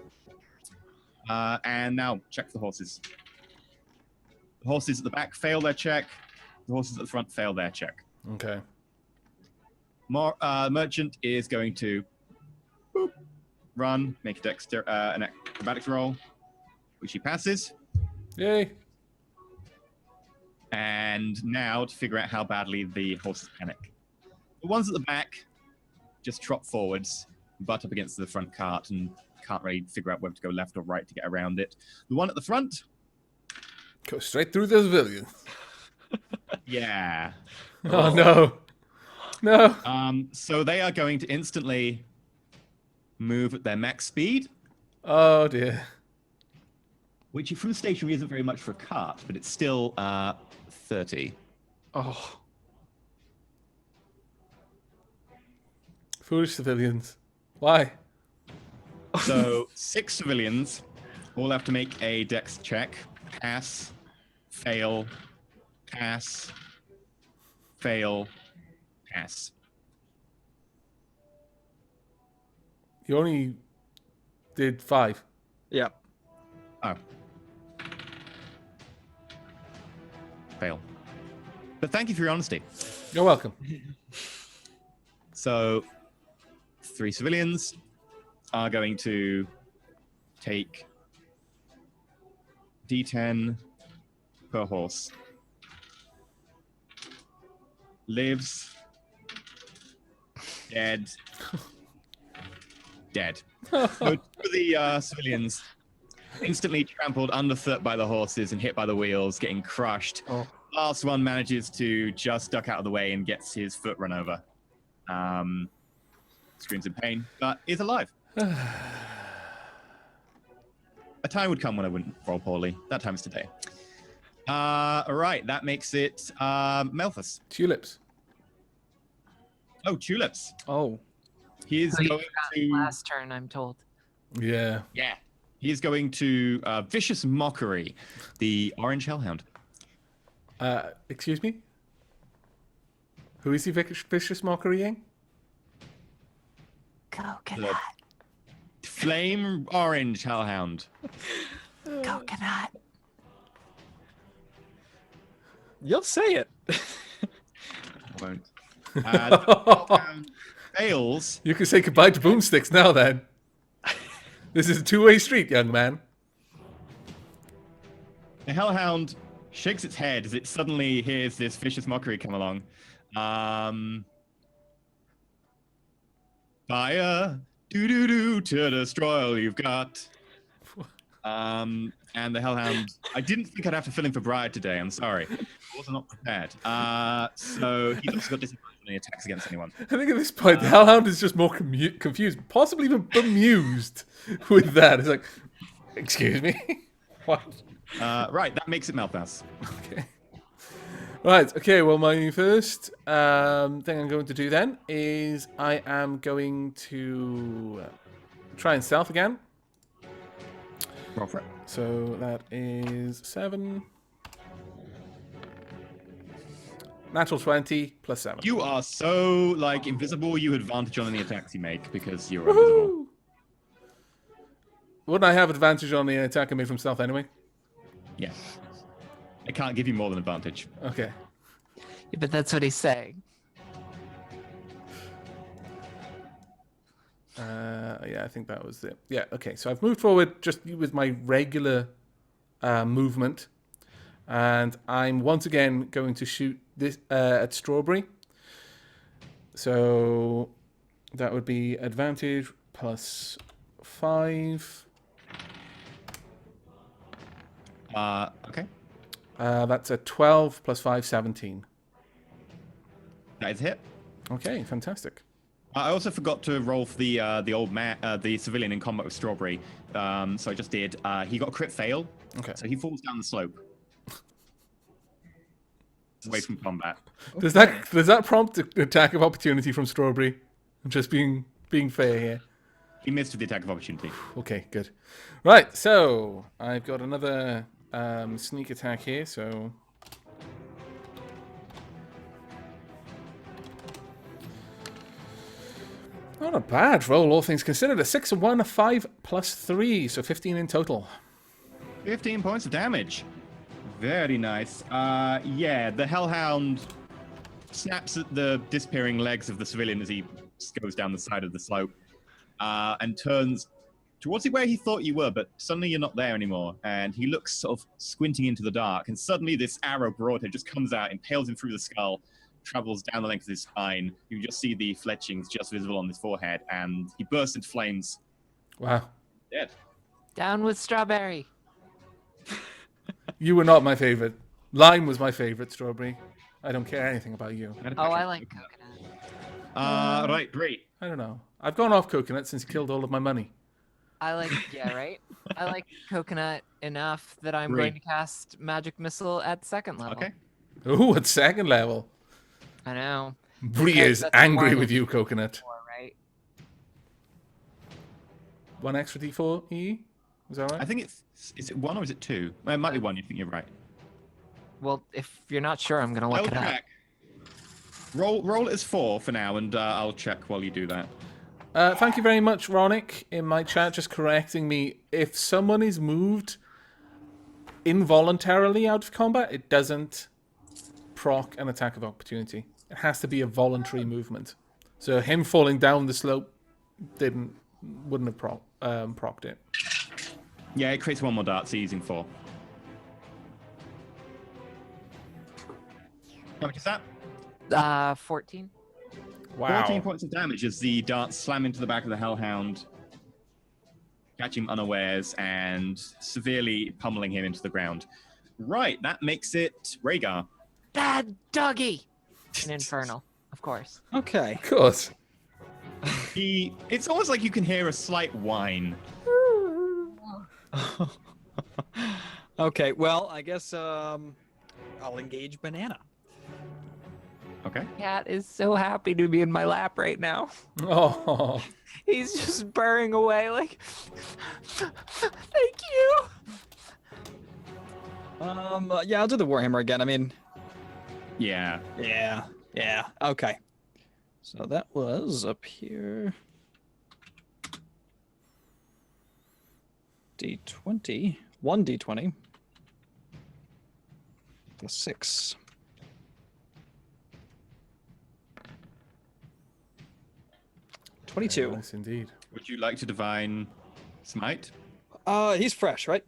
And now check for the horses. The horses at the back fail their check. The horses at the front fail their check. Okay. Merchant is going to run, make an acrobatics roll, which he passes. Yay. And now to figure out how badly the horses panic. The ones at the back just trot forwards, butt up against the front cart, and can't really figure out whether to go left or right to get around it. The one at the front, go straight through the civilian. Yeah. Oh no. So they are going to instantly move at their max speed, Oh dear. which from stationary isn't very much for a cart, but it's still 30. Oh. Foolish civilians. Why? So 6 civilians all have to make a dex check. Pass, fail, pass, fail, pass. You only did 5. Yeah. Oh. Fail. But thank you for your honesty. You're welcome. So 3 civilians are going to take D10 per horse. Lives. Dead. Dead. So 2 of the civilians instantly trampled underfoot by the horses and hit by the wheels, getting crushed. Oh. Last one manages to just duck out of the way and gets his foot run over. Screams in pain, but is alive. A time would come when I wouldn't roll poorly. That time is today. All right, that makes it Malthus. Tulips. Oh, Tulips. Oh. He is So you going forgot to... last turn, I'm told. Yeah. Yeah. He's going to Vicious Mockery, the orange hellhound. Excuse me? Who is he vicious mockerying? Coconut. Flame orange hellhound. Coconut. You'll say it. I won't. The hellhound fails. You can say goodbye to boomsticks now then. This is a two-way street, young man. The hellhound shakes its head as it suddenly hears this vicious mockery come along. Fire, do to destroy all you've got. And the hellhound, I didn't think I'd have to fill in for Briar today. I'm sorry, I was not prepared. So he's also got disadvantage on any attacks against anyone. I think at this point, the Hellhound is just more confused, possibly even bemused with that. It's like, excuse me? What? Right, that makes it Malthus. Okay. Right, okay, well, my first thing I'm going to do then is I am going to try and stealth again. Roll for it. So that is 7. Natural 20 plus 7. You are so, invisible, you have advantage on any attacks you make because you're invisible. Woohoo! Wouldn't I have advantage on the attack I made from stealth anyway? Yeah. I can't give you more than advantage. Okay. Yeah, but that's what he's saying. Yeah, I think that was it. Yeah, okay. So I've moved forward just with my regular movement. And I'm once again going to shoot this at Strawberry. So that would be advantage plus 5. Okay. That's a 12 plus 5, 17. That is a hit. Okay, fantastic. I also forgot to roll for the old man, the civilian in combat with Strawberry. So I just did. He got a crit fail. Okay. So he falls down the slope. Away from combat. Does that prompt an attack of opportunity from Strawberry? I'm just being fair here. He missed with the attack of opportunity. Okay, good. Right, so I've got another sneak attack here, so... Not a bad roll, all things considered. A 6, a 1, a 5, plus 3, so 15 in total. 15 points of damage. Very nice. Yeah, the hellhound snaps at the disappearing legs of the civilian as he goes down the side of the slope and turns towards where he thought you were, but suddenly you're not there anymore. And he looks sort of squinting into the dark, and suddenly this arrow broadhead just comes out, impales him through the skull, travels down the length of his spine. You just see the fletchings just visible on his forehead, and he bursts into flames. Wow. Dead. Down with Strawberry. You were not my favorite. Lime was my favorite, Strawberry. I don't care anything about you. Oh, I like coconut. Right, great. I don't know. I've gone off coconut since he killed all of my money. I like, yeah, right? I like coconut enough that I'm going to cast Magic Missile at 2nd level. Okay. Ooh, at 2nd level. I know. Bree is That's angry one with you, coconut. Right? 1 extra d4, E? Is that right? I think is it 1 or is it 2? It might be 1, you think you're right. Well, if you're not sure, I'm going to look it up. Check. Roll it as 4 for now, and I'll check while you do that. Thank you very much, Ronick, in my chat, just correcting me. If someone is moved involuntarily out of combat, it doesn't proc an attack of opportunity. It has to be a voluntary movement. So him falling down the slope wouldn't have procced it. Yeah, it creates 1 more dart, so you're using 4. How much is that? 14. Wow. 14 points of damage as the darts slam into the back of the hellhound, catching him unawares and severely pummeling him into the ground. Right, that makes it Rhaegar. Bad doggy! An infernal, of course. Okay. Of course. It's almost like you can hear a slight whine. Okay, well, I guess I'll engage Banana. Okay. Cat is so happy to be in my lap right now. Oh. He's just burrowing away like, thank you. Yeah, I'll do the Warhammer again. I mean, Yeah. yeah. Okay. So that was up here. D20. 1 D20. Plus 6. 22. Nice indeed. Would you like to divine smite? He's fresh, right?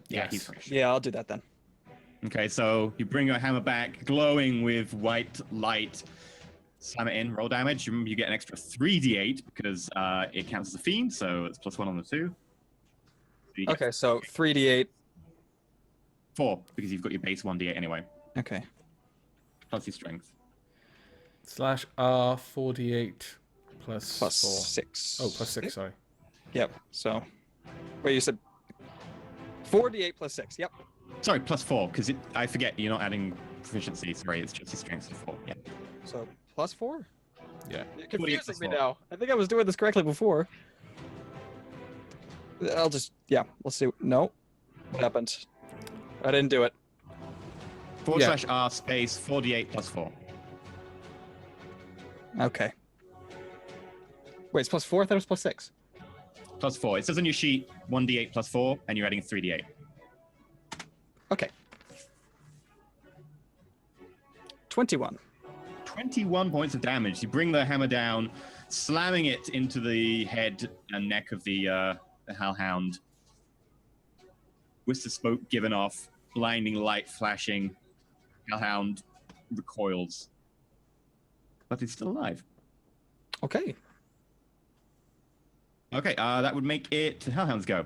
Yeah, Yes. he's fresh. Yeah, I'll do that then. Okay, so you bring your hammer back, glowing with white light. Slam it in, roll damage. Remember, you get an extra 3d8 because it counts as a fiend, so it's +1 on the 2. So you get Okay, so 3d8. 4 because you've got your base 1d8 anyway, Okay. plus your strength. Slash R 48 plus Plus 4. 6. Oh, plus 6, sorry. Yep. So, wait, you said 4d8 plus 6. Yep. Sorry, +4 because I forget you're not adding proficiency. Sorry, it's just your strength to 4. Yeah. So, plus 4? Yeah. You're 48 confusing plus me 4. now. I think I was doing this correctly before. I'll just, yeah, let's see. No. What happened? I didn't do it. /R space 48 plus 4. Okay. Wait, it's plus 4? I thought it was plus 6. Plus 4. It says on your sheet 1d8 plus 4, and you're adding 3d8. Okay. 21. 21 points of damage. You bring the hammer down, slamming it into the head and neck of the hellhound. wisp of smoke given off, blinding light flashing. Hellhound recoils, but he's still alive. Okay. Okay, that would make it Hellhound's go.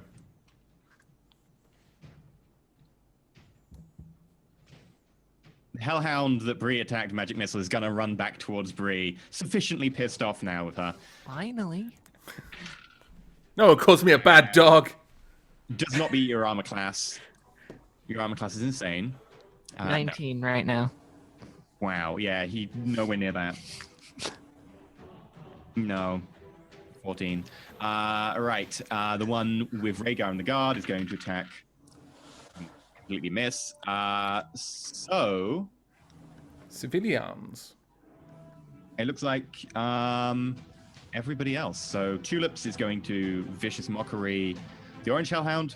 The Hellhound that Bree attacked magic missile is gonna run back towards Bree, sufficiently pissed off now with her. Finally. No, it calls me a bad dog. Does not beat your armor class. Your armor class is insane. 19 right now. Wow, yeah, he nowhere near that. No. 14. Right, the one with Rhaegar and the guard is going to attack. Completely miss. So... Civilians. It looks like everybody else. So Tulips is going to Vicious Mockery. The Orange Hellhound.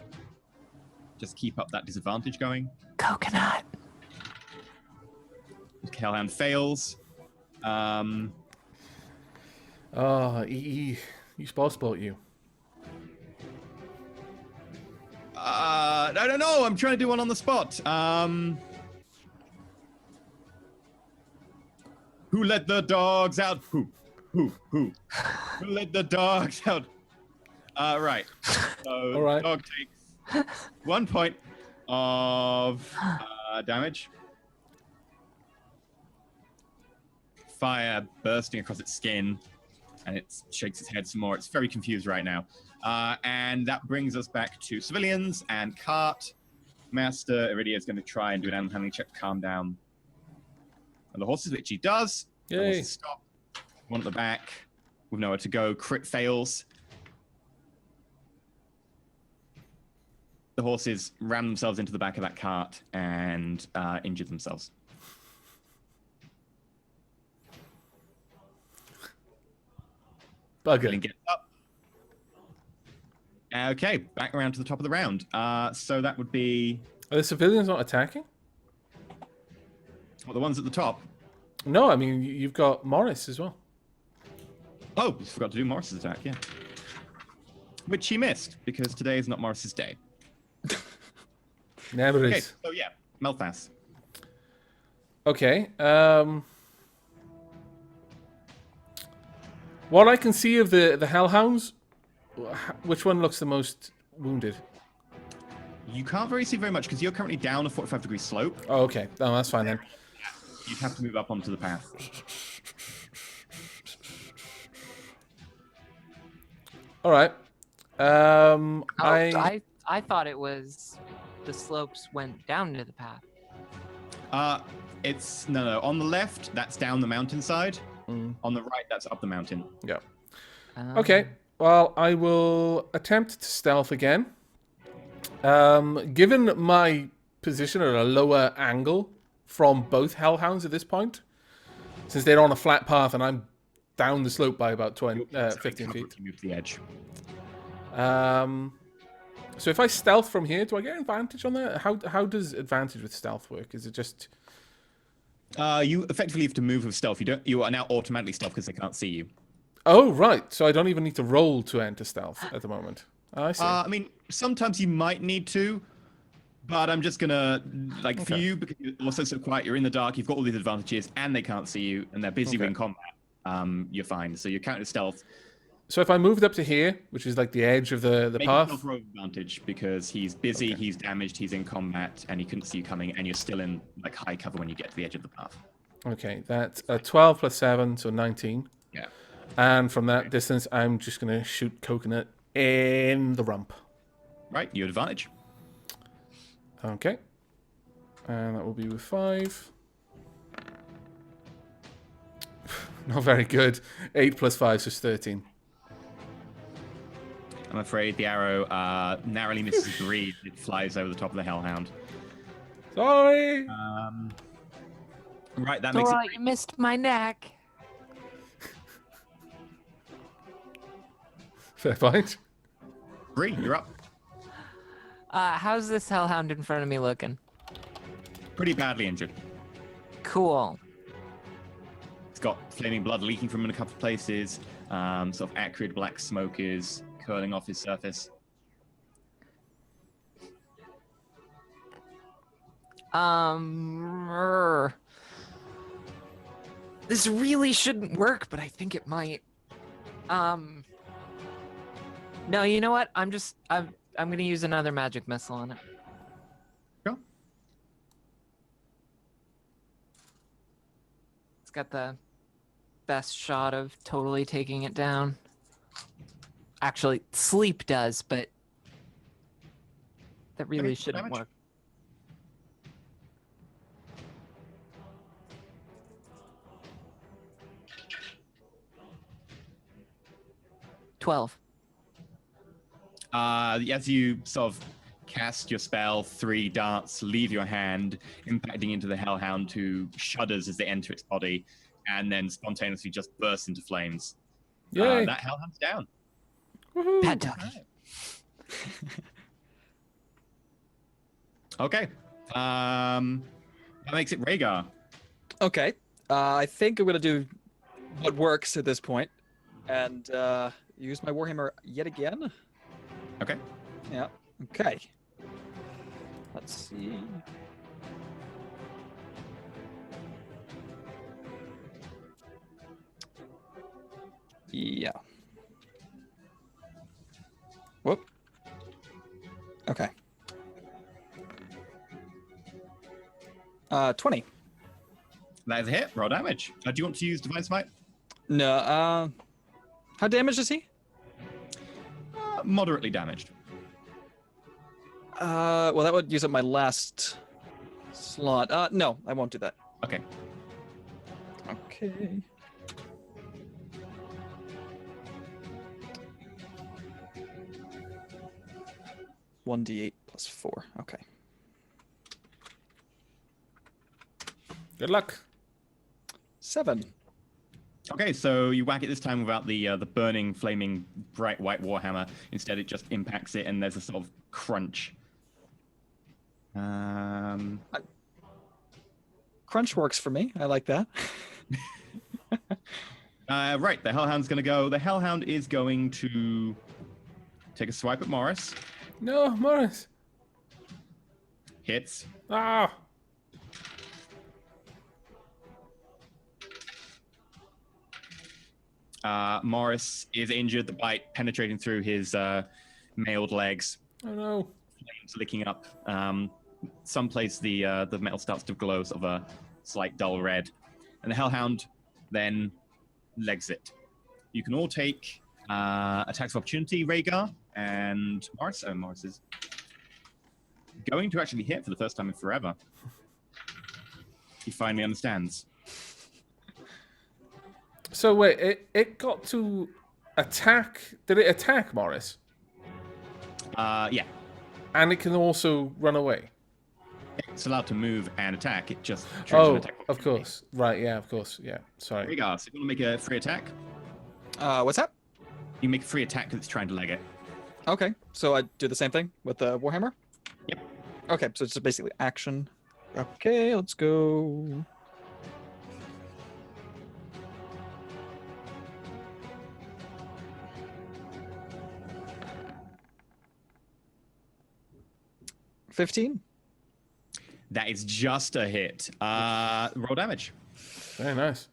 Just keep up that disadvantage going. Coconut. Hellhound fails. Oh, you supposed to you. I don't know. I'm trying to do one on the spot. Who let the dogs out? Who? Who let the dogs out? Right. So All right. dog takes 1 point of damage. Fire bursting across its skin, and it shakes its head some more. It's very confused right now. And that brings us back to civilians and Cart. Master Iridia is going to try and do an animal handling check to calm down the horses, which he does. The Yay. horses stop. One at the back with nowhere to go. Crit fails. The horses ram themselves into the back of that cart and injure themselves. Bugger. And get up. Okay, back around to the top of the round. So that would be Are the civilians not attacking? the ones at the top. No, I mean, you've got Morris as well. Oh, forgot to do Morris's attack, yeah. Which he missed, because today is not Morris's day. Never Okay, is. so yeah, Melfas. Okay. What I can see of the Hellhounds, which one looks the most wounded? You can't really see very much, because you're currently down a 45-degree slope. Oh, okay. No, that's fine then. You'd have to move up onto the path. All right. I thought it was the slopes went down to the path. It's no. On the left, that's down the mountainside. Mm. On the right, that's up the mountain. Yeah. Okay. Well, I will attempt to stealth again. Given my position at a lower angle from both Hellhounds at this point, since they're on a flat path and I'm down the slope by about 15 feet. You move to the edge. So if I stealth from here, do I get advantage on that? How does advantage with stealth work? Is it just... You effectively have to move with stealth. You are now automatically stealth because they can't see you. Oh, right. So I don't even need to roll to enter stealth at the moment. I see. I mean, sometimes you might need to, but I'm just gonna for you, because you're also so quiet. You're in the dark. You've got all these advantages, and they can't see you, and they're busy in combat. You're fine. So you're counted stealth. So if I moved up to here, which is like the edge of the Make path... yourself roll advantage because he's busy, he's damaged, he's in combat, and he couldn't see you coming, and you're still in like high cover when you get to the edge of the path. Okay, that's 12 plus 7, so 19. Yeah. And from that distance, I'm just going to shoot Coconut in the rump. Right, you have advantage. Okay. And that will be with 5. Not very good. 8 plus 5 is 13. I'm afraid the arrow narrowly misses Bree. It flies over the top of the Hellhound. Sorry! Right, that makes Dora, it... you missed my neck. Fair point. Bree, you're up. How's this hellhound in front of me looking? Pretty badly injured. Cool. It's got flaming blood leaking from in a couple of places. Sort of acrid black smoke is curling off his surface. This really shouldn't work, but I think it might. No, you know what? I'm gonna use another magic missile on it. Go. It's got the best shot of totally taking it down. Actually, sleep does, but that really Okay, shouldn't damage. work. $12. As you sort of cast your spell, 3 darts leave your hand, impacting into the hellhound, who shudders as they enter its body, and then spontaneously just bursts into flames. Yay! That hellhound's down. Woohoo! Bad doggy. Okay. That makes it Rhaegar. Okay. I think I'm gonna do what works at this point, and use my warhammer yet again. Okay. Yeah. Okay. Let's see. Yeah. Whoop. Okay. 20. That is a hit. Roll damage. Do you want to use Divine Smite? No. How damaged is he? Moderately damaged. Well, that would use up my last slot. No, I won't do that. Okay. Okay. $1d8 plus 4. Okay. Good luck. 7. Okay, so you whack it this time without the burning, flaming, bright white warhammer. Instead, it just impacts it, and there's a sort of crunch. Crunch works for me. I like that. Right, the hellhound's gonna go. The hellhound is going to take a swipe at Morris. No, Morris. Hits. Ah. Morris is injured, the bite penetrating through his mailed legs, Oh no. flames licking up. Someplace the metal starts to glow sort of a slight dull red. And the hellhound then legs it. You can all take attacks of opportunity, Rhaegar and Morris. Oh, Morris is going to actually hit for the first time in forever. He finally understands. So wait, it got to attack. Did it attack Morris? Yeah. And it can also run away. It's allowed to move and attack. It just treats Oh, an attack of course. Right, yeah, of course. Yeah, sorry. Rhaegar, so you want to make a free attack? What's that? You make a free attack because it's trying to leg it. Okay, so I do the same thing with the warhammer? Yep. Okay, so it's just basically action. Okay, let's go. $15. That is just a hit. Roll damage. Very nice.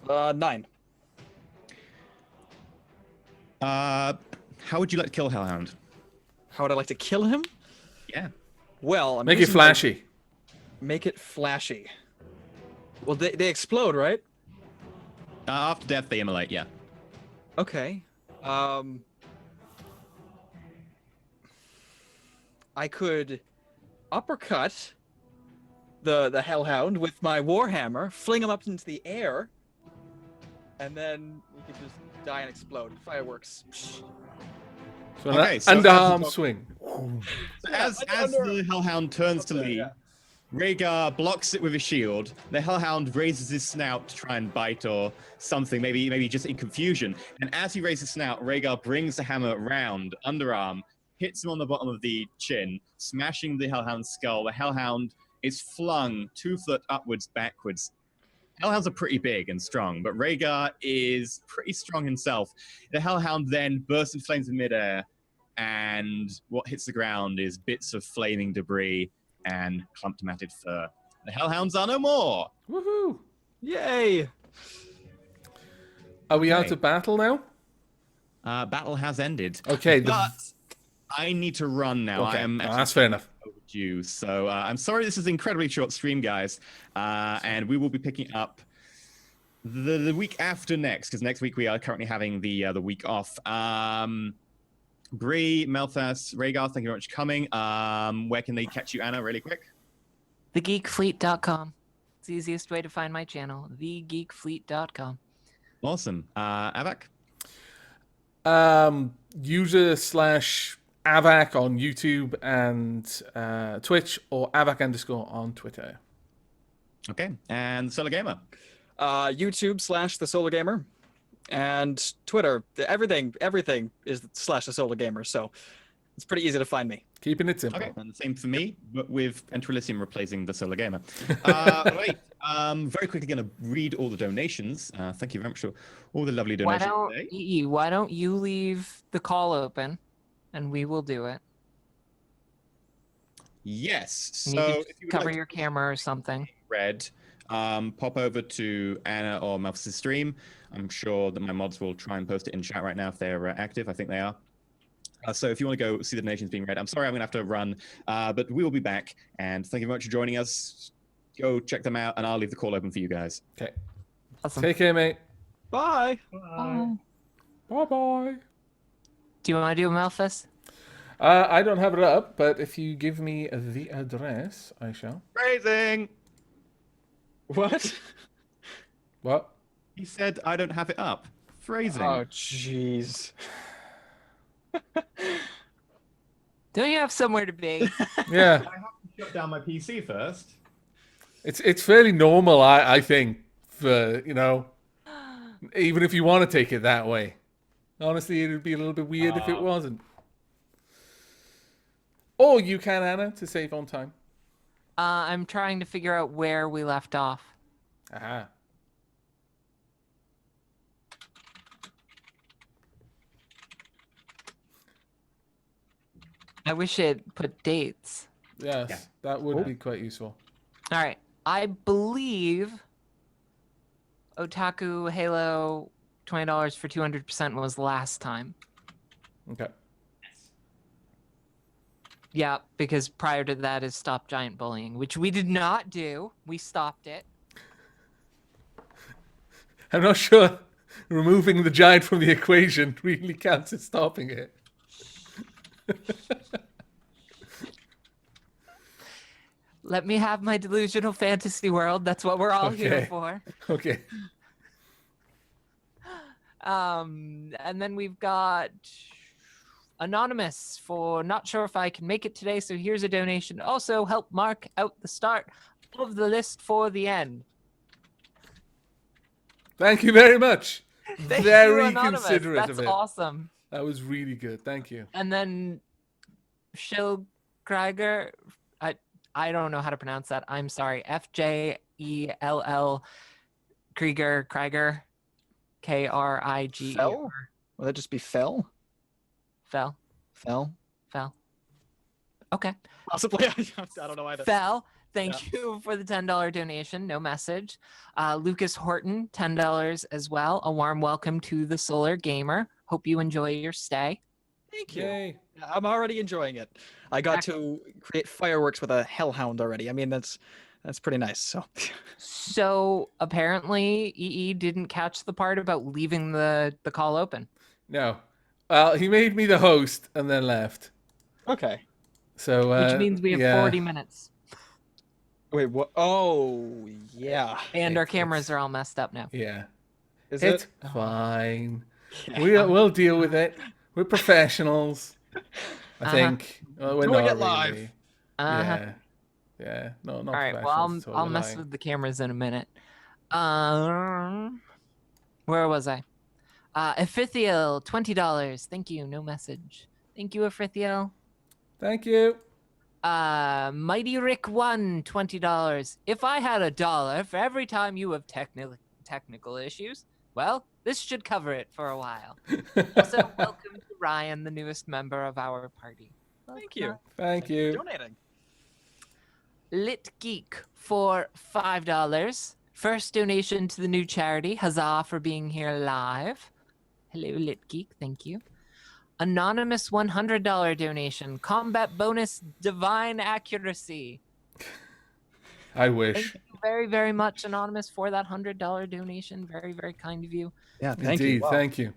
$9. How would you like to kill Hellhound? How would I like to kill him? Yeah. Well, I'm Make it using flashy. Make it flashy. Well, they explode, right? After death, they immolate, yeah. Okay. I could uppercut the hellhound with my warhammer, fling him up into the air, and then we could just die and explode. Fireworks. Psh. So Okay, an so underarm as- swing. So as the Hellhound turns to leave, Rhaegar blocks it with his shield. The Hellhound raises his snout to try and bite or something, maybe just in confusion. And as he raises his snout, Rhaegar brings the hammer round, underarm, hits him on the bottom of the chin, smashing the Hellhound's skull. The Hellhound is flung 2 foot upwards, backwards, Hellhounds are pretty big and strong, but Rhaegar is pretty strong himself. The Hellhound then bursts in flames in midair, and what hits the ground is bits of flaming debris and clumped matted fur. The Hellhounds are no more. Woohoo! Yay! Are we out Okay. of battle now? Battle has ended. Okay, But I need to run now. Okay, I am no, actually that's fair enough. overdue. So I'm sorry this is an incredibly short stream, guys. And we will be picking up the week after next, because next week we are currently having the week off. Bree, Melthas, Rhaegar, thank you very much for coming. Where can they catch you, Anna, really quick? Thegeekfleet.com. It's the easiest way to find my channel. Thegeekfleet.com. Awesome. Avak? User/Avac on YouTube and Twitch, or Avac_ on Twitter. Okay. And Solar Gamer? YouTube/The Solar Gamer, and Twitter. Everything is /The Solar Gamer. So it's pretty easy to find me. Keeping it simple. Okay, and the same for me, but with Enterelysium replacing the Solar Gamer. Right, very quickly going to read all the donations. Thank you very much for all the lovely donations today. Why don't you leave the call open, and we will do it. Yes, And so you can if you would cover like your camera or something. read, pop over to Anna or Melphus' stream. I'm sure that my mods will try and post it in chat right now if they're active. I think they are. So if you want to go see the donations being read, I'm sorry I'm going to have to run, but we will be back. And thank you very much for joining us. Go check them out, and I'll leave the call open for you guys. Okay. Awesome. Take care, mate. Bye. Bye. Bye-bye. Do you want to do a Malthus? I don't have it up, but if you give me the address, I shall. Phrasing! What? What? He said I don't have it up. Phrasing. Oh, jeez. Don't you have somewhere to be? Yeah. I have to shut down my PC first. It's fairly normal, I think, for, even if you want to take it that way. Honestly, it would be a little bit weird if it wasn't. Or you can, Anna, to save on time. I'm trying to figure out where we left off. Aha. I wish it put dates. Yes, Yeah. that would be quite useful. All right. I believe Otaku Halo $20 for 200% was last time. Okay. Yeah, because prior to that is Stop Giant Bullying, which we did not do. We stopped it. I'm not sure removing the giant from the equation really counts as stopping it. Let me have my delusional fantasy world. That's what we're all here Okay. for. Okay. And then we've got Anonymous for not sure if I can make it today, so here's a donation. Also, help mark out the start of the list for the end. Thank you very much. Thank you, Very Anonymous. considerate That's of it. awesome. That was really good. Thank you. And then Shill Krieger, I don't know how to pronounce that. I'm sorry. FJELL Krieger, KRIGER. Fell? Will that just be fell? Fell. Fell? Okay. Possibly. I don't know either. Fell. Thank you for the $10 donation. No message. Lucas Horton, $10 as well. A warm welcome to the Solar Gamer. Hope you enjoy your stay. Thank you. Yay. I'm already enjoying it. I got to create fireworks with a hellhound already. I mean, that's pretty nice. So So apparently EE didn't catch the part about leaving the call open. No. Well, he made me the host and then left. okay. So Which means we have 40 minutes. Wait, what? Oh, yeah. And our cameras are all messed up now. Yeah. Is It's it? fine. Yeah. We'll deal with it. We're professionals. I think. Well, we're Doing not it live. really. Uh-huh. Yeah. Yeah. No, not All right. Well, professionals. I'll we're mess lying. with the cameras in a minute. Where was I? Ephithiel, $20. Thank you. No message. Thank you, Ephithiel. Thank you. Mighty Rick 1, $20. If I had $1 for every time you have technical issues, well, this should cover it for a while. Also, welcome to Ryan, the newest member of our party. Thank you. Thank you. Donating. Lit Geek for $5. First donation to the new charity. Huzzah for being here live. Hello, Lit Geek. Thank you. Anonymous $100 donation. Combat bonus divine accuracy. I Thank wish. you very, very much, Anonymous, for that $100 donation. Very, very kind of you. Yeah, thank Indeed, you. Wow. thank you.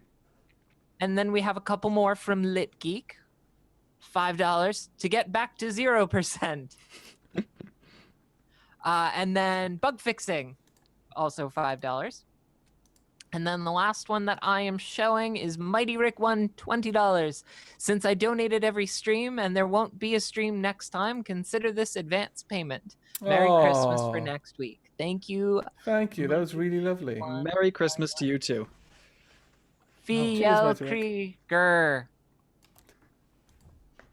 And then we have a couple more from Lit Geek. $5 to get back to 0%. And then bug fixing, also $5. And then the last one that I am showing is Mighty Rick 1, $20. Since I donated every stream and there won't be a stream next time, consider this advance payment. Merry Christmas for Aw. next week. Thank you. Thank you. That was really lovely. Merry Christmas to you too. cheers, Fiel Mighty Rick. Krieger.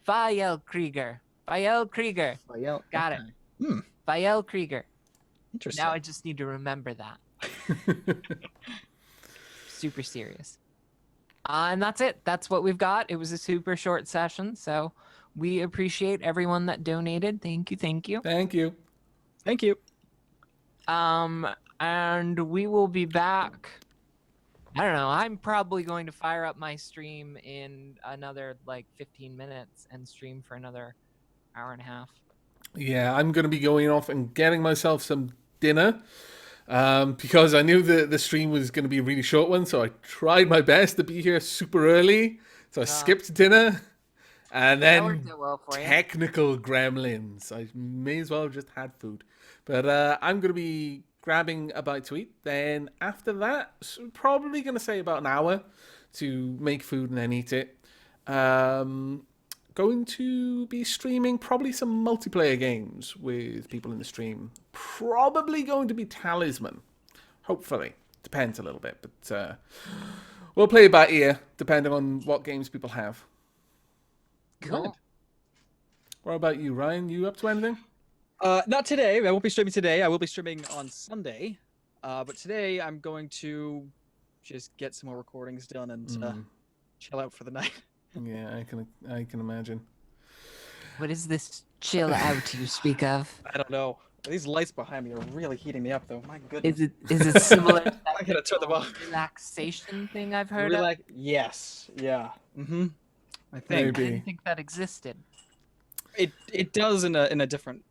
Fiel Krieger. Fiel Krieger. Oh, yeah. Got it. Hmm. Fiel Krieger. Interesting. Now I just need to remember that. Super serious. And that's it. That's what we've got. It was a super short session, so we appreciate everyone that donated. Thank you, thank you. Thank you. Thank you. And we will be back. I don't know. I'm probably going to fire up my stream in another like 15 minutes and stream for another hour and a half. Yeah, I'm going to be going off and getting myself some dinner because I knew the stream was going to be a really short one, so I tried my best to be here super early. So I skipped dinner and That then worked out well for you. technical gremlins. I may as well have just had food. But I'm going to be grabbing a bite to eat. Then after that, probably going to say about an hour to make food and then eat it. Going to be streaming probably some multiplayer games with people in the stream. Probably going to be Talisman. Hopefully. Depends a little bit. But we'll play it by ear, depending on what games people have. Cool. What about you, Ryan? You up to anything? Not today. I won't be streaming today. I will be streaming on Sunday. But today I'm going to just get some more recordings done and chill out for the night. Yeah, I can imagine. What is this chill out you speak of? I don't know. These lights behind me are really heating me up, though. My goodness. Is it similar to I gotta turn them off. relaxation thing I've heard of? Yes. Yeah. Mm-hmm. I think Maybe. I didn't think that existed. it does in a different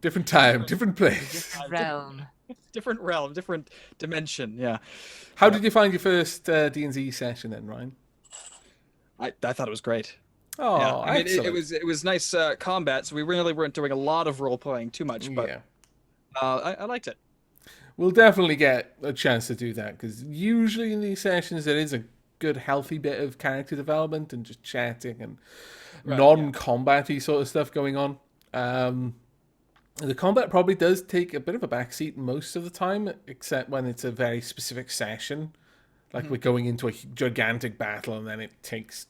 Different time, different place. Realm. different realm, different dimension. Yeah. How did you find your first D&Z session then, Ryan? I thought it was great. Oh, Yeah, I mean, excellent. it was nice combat, so we really weren't doing a lot of role playing too much, but Yeah. I liked it. We'll definitely get a chance to do that because usually in these sessions there is a good, healthy bit of character development and just chatting and non-combat-y sort of stuff going on. The combat probably does take a bit of a backseat most of the time, except when it's a very specific session. Like we're going into a gigantic battle and then it takes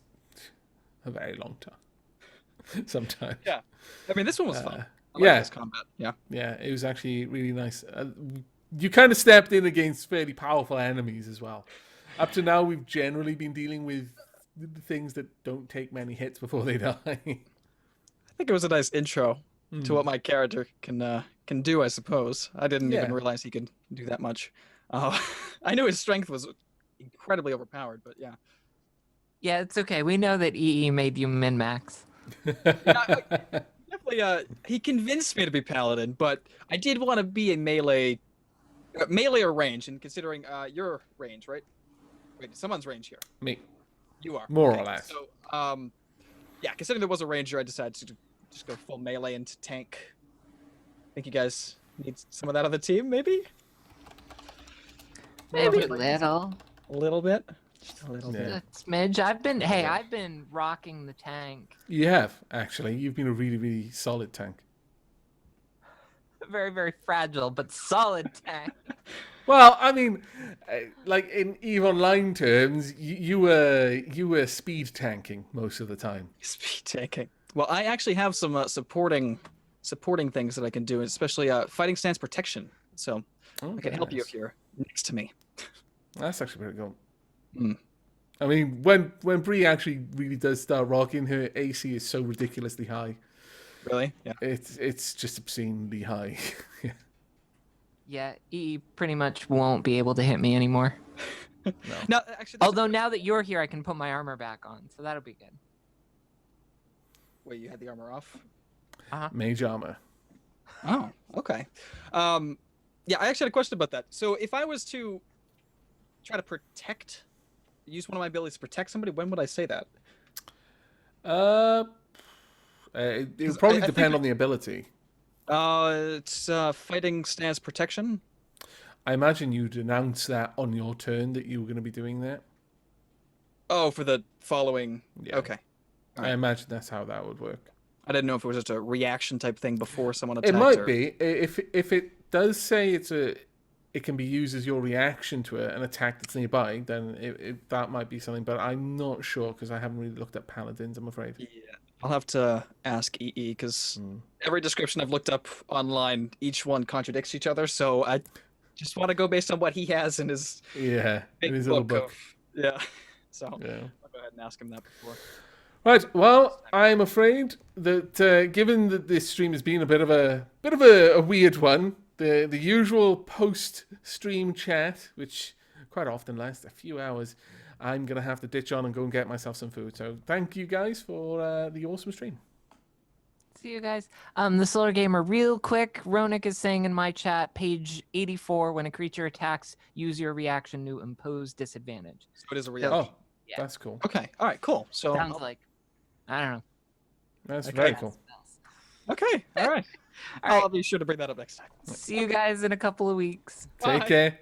a very long time sometimes. Yeah. I mean, this one was fun. I yeah. like this combat. Yeah. Yeah, it was actually really nice. You kind of stepped in against fairly powerful enemies as well. Up to now, we've generally been dealing with the things that don't take many hits before they die. I think it was a nice intro to what my character can do, I suppose. I didn't even realize he could do that much. I knew his strength was incredibly overpowered, but yeah. Yeah, it's okay. We know that EE made you min-max. Definitely, he convinced me to be paladin, but I did want to be a melee or range, and considering your range, right? Wait, someone's range here. Me, You are. more Okay, or less. So, yeah, considering there was a ranger, I decided to just go full melee into tank. Think you guys need some of that on the team, maybe? Maybe a little. A little bit. Just a little bit. Yeah. A smidge. I've been rocking the tank. You have, actually. You've been a really, really solid tank. Very, very fragile, but solid tank. Well, I mean, like in EVE Online terms, you were speed tanking most of the time. Speed tanking. Well, I actually have some supporting things that I can do, especially fighting stance protection. So I can help you if you're next to me. That's actually pretty cool. Mm. I mean, when Bree actually really does start rocking, her AC is so ridiculously high. Really? Yeah. It's just obscenely high. Yeah. Yeah, E pretty much won't be able to hit me anymore. No. Now, actually, Although now that you're here, I can put my armor back on, so that'll be good. wait, you had the armor off? Mage armor. Oh, okay. Yeah, I actually had a question about that. So if I was to try to use one of my abilities to protect somebody, when would I say that? It would probably I depend think on the ability. It's fighting stance protection. I imagine you'd announce that on your turn that you were going to be doing that. Oh, for the following. Yeah. Okay. I imagine that's how that would work. I didn't know if it was just a reaction type thing before someone attacked. It might or... be if it does say it can be used as your reaction to an attack that's nearby. Then that might be something, but I'm not sure because I haven't really looked at paladins. I'm afraid. Yeah, I'll have to ask EE because every description I've looked up online, each one contradicts each other. So I just want to go based on what he has in his in his little book. Yeah. So Yeah. I'll go ahead and ask him that before. Right. Well, I'm afraid that given that this stream has been a bit of a weird one, the usual post-stream chat, which quite often lasts a few hours, I'm gonna have to ditch on and go and get myself some food. So thank you guys for the awesome stream. See you guys. The Solar Gamer, real quick. Ronik is saying in my chat, page 84, when a creature attacks, use your reaction to impose disadvantage. So it is a reaction. Oh, Yeah. that's cool. Okay. All right. Cool. So Sounds like, I don't know. That's Okay. very cool. Okay. All right. All right. I'll be sure to bring that up next time. See you guys in a couple of weeks. Take Bye. care.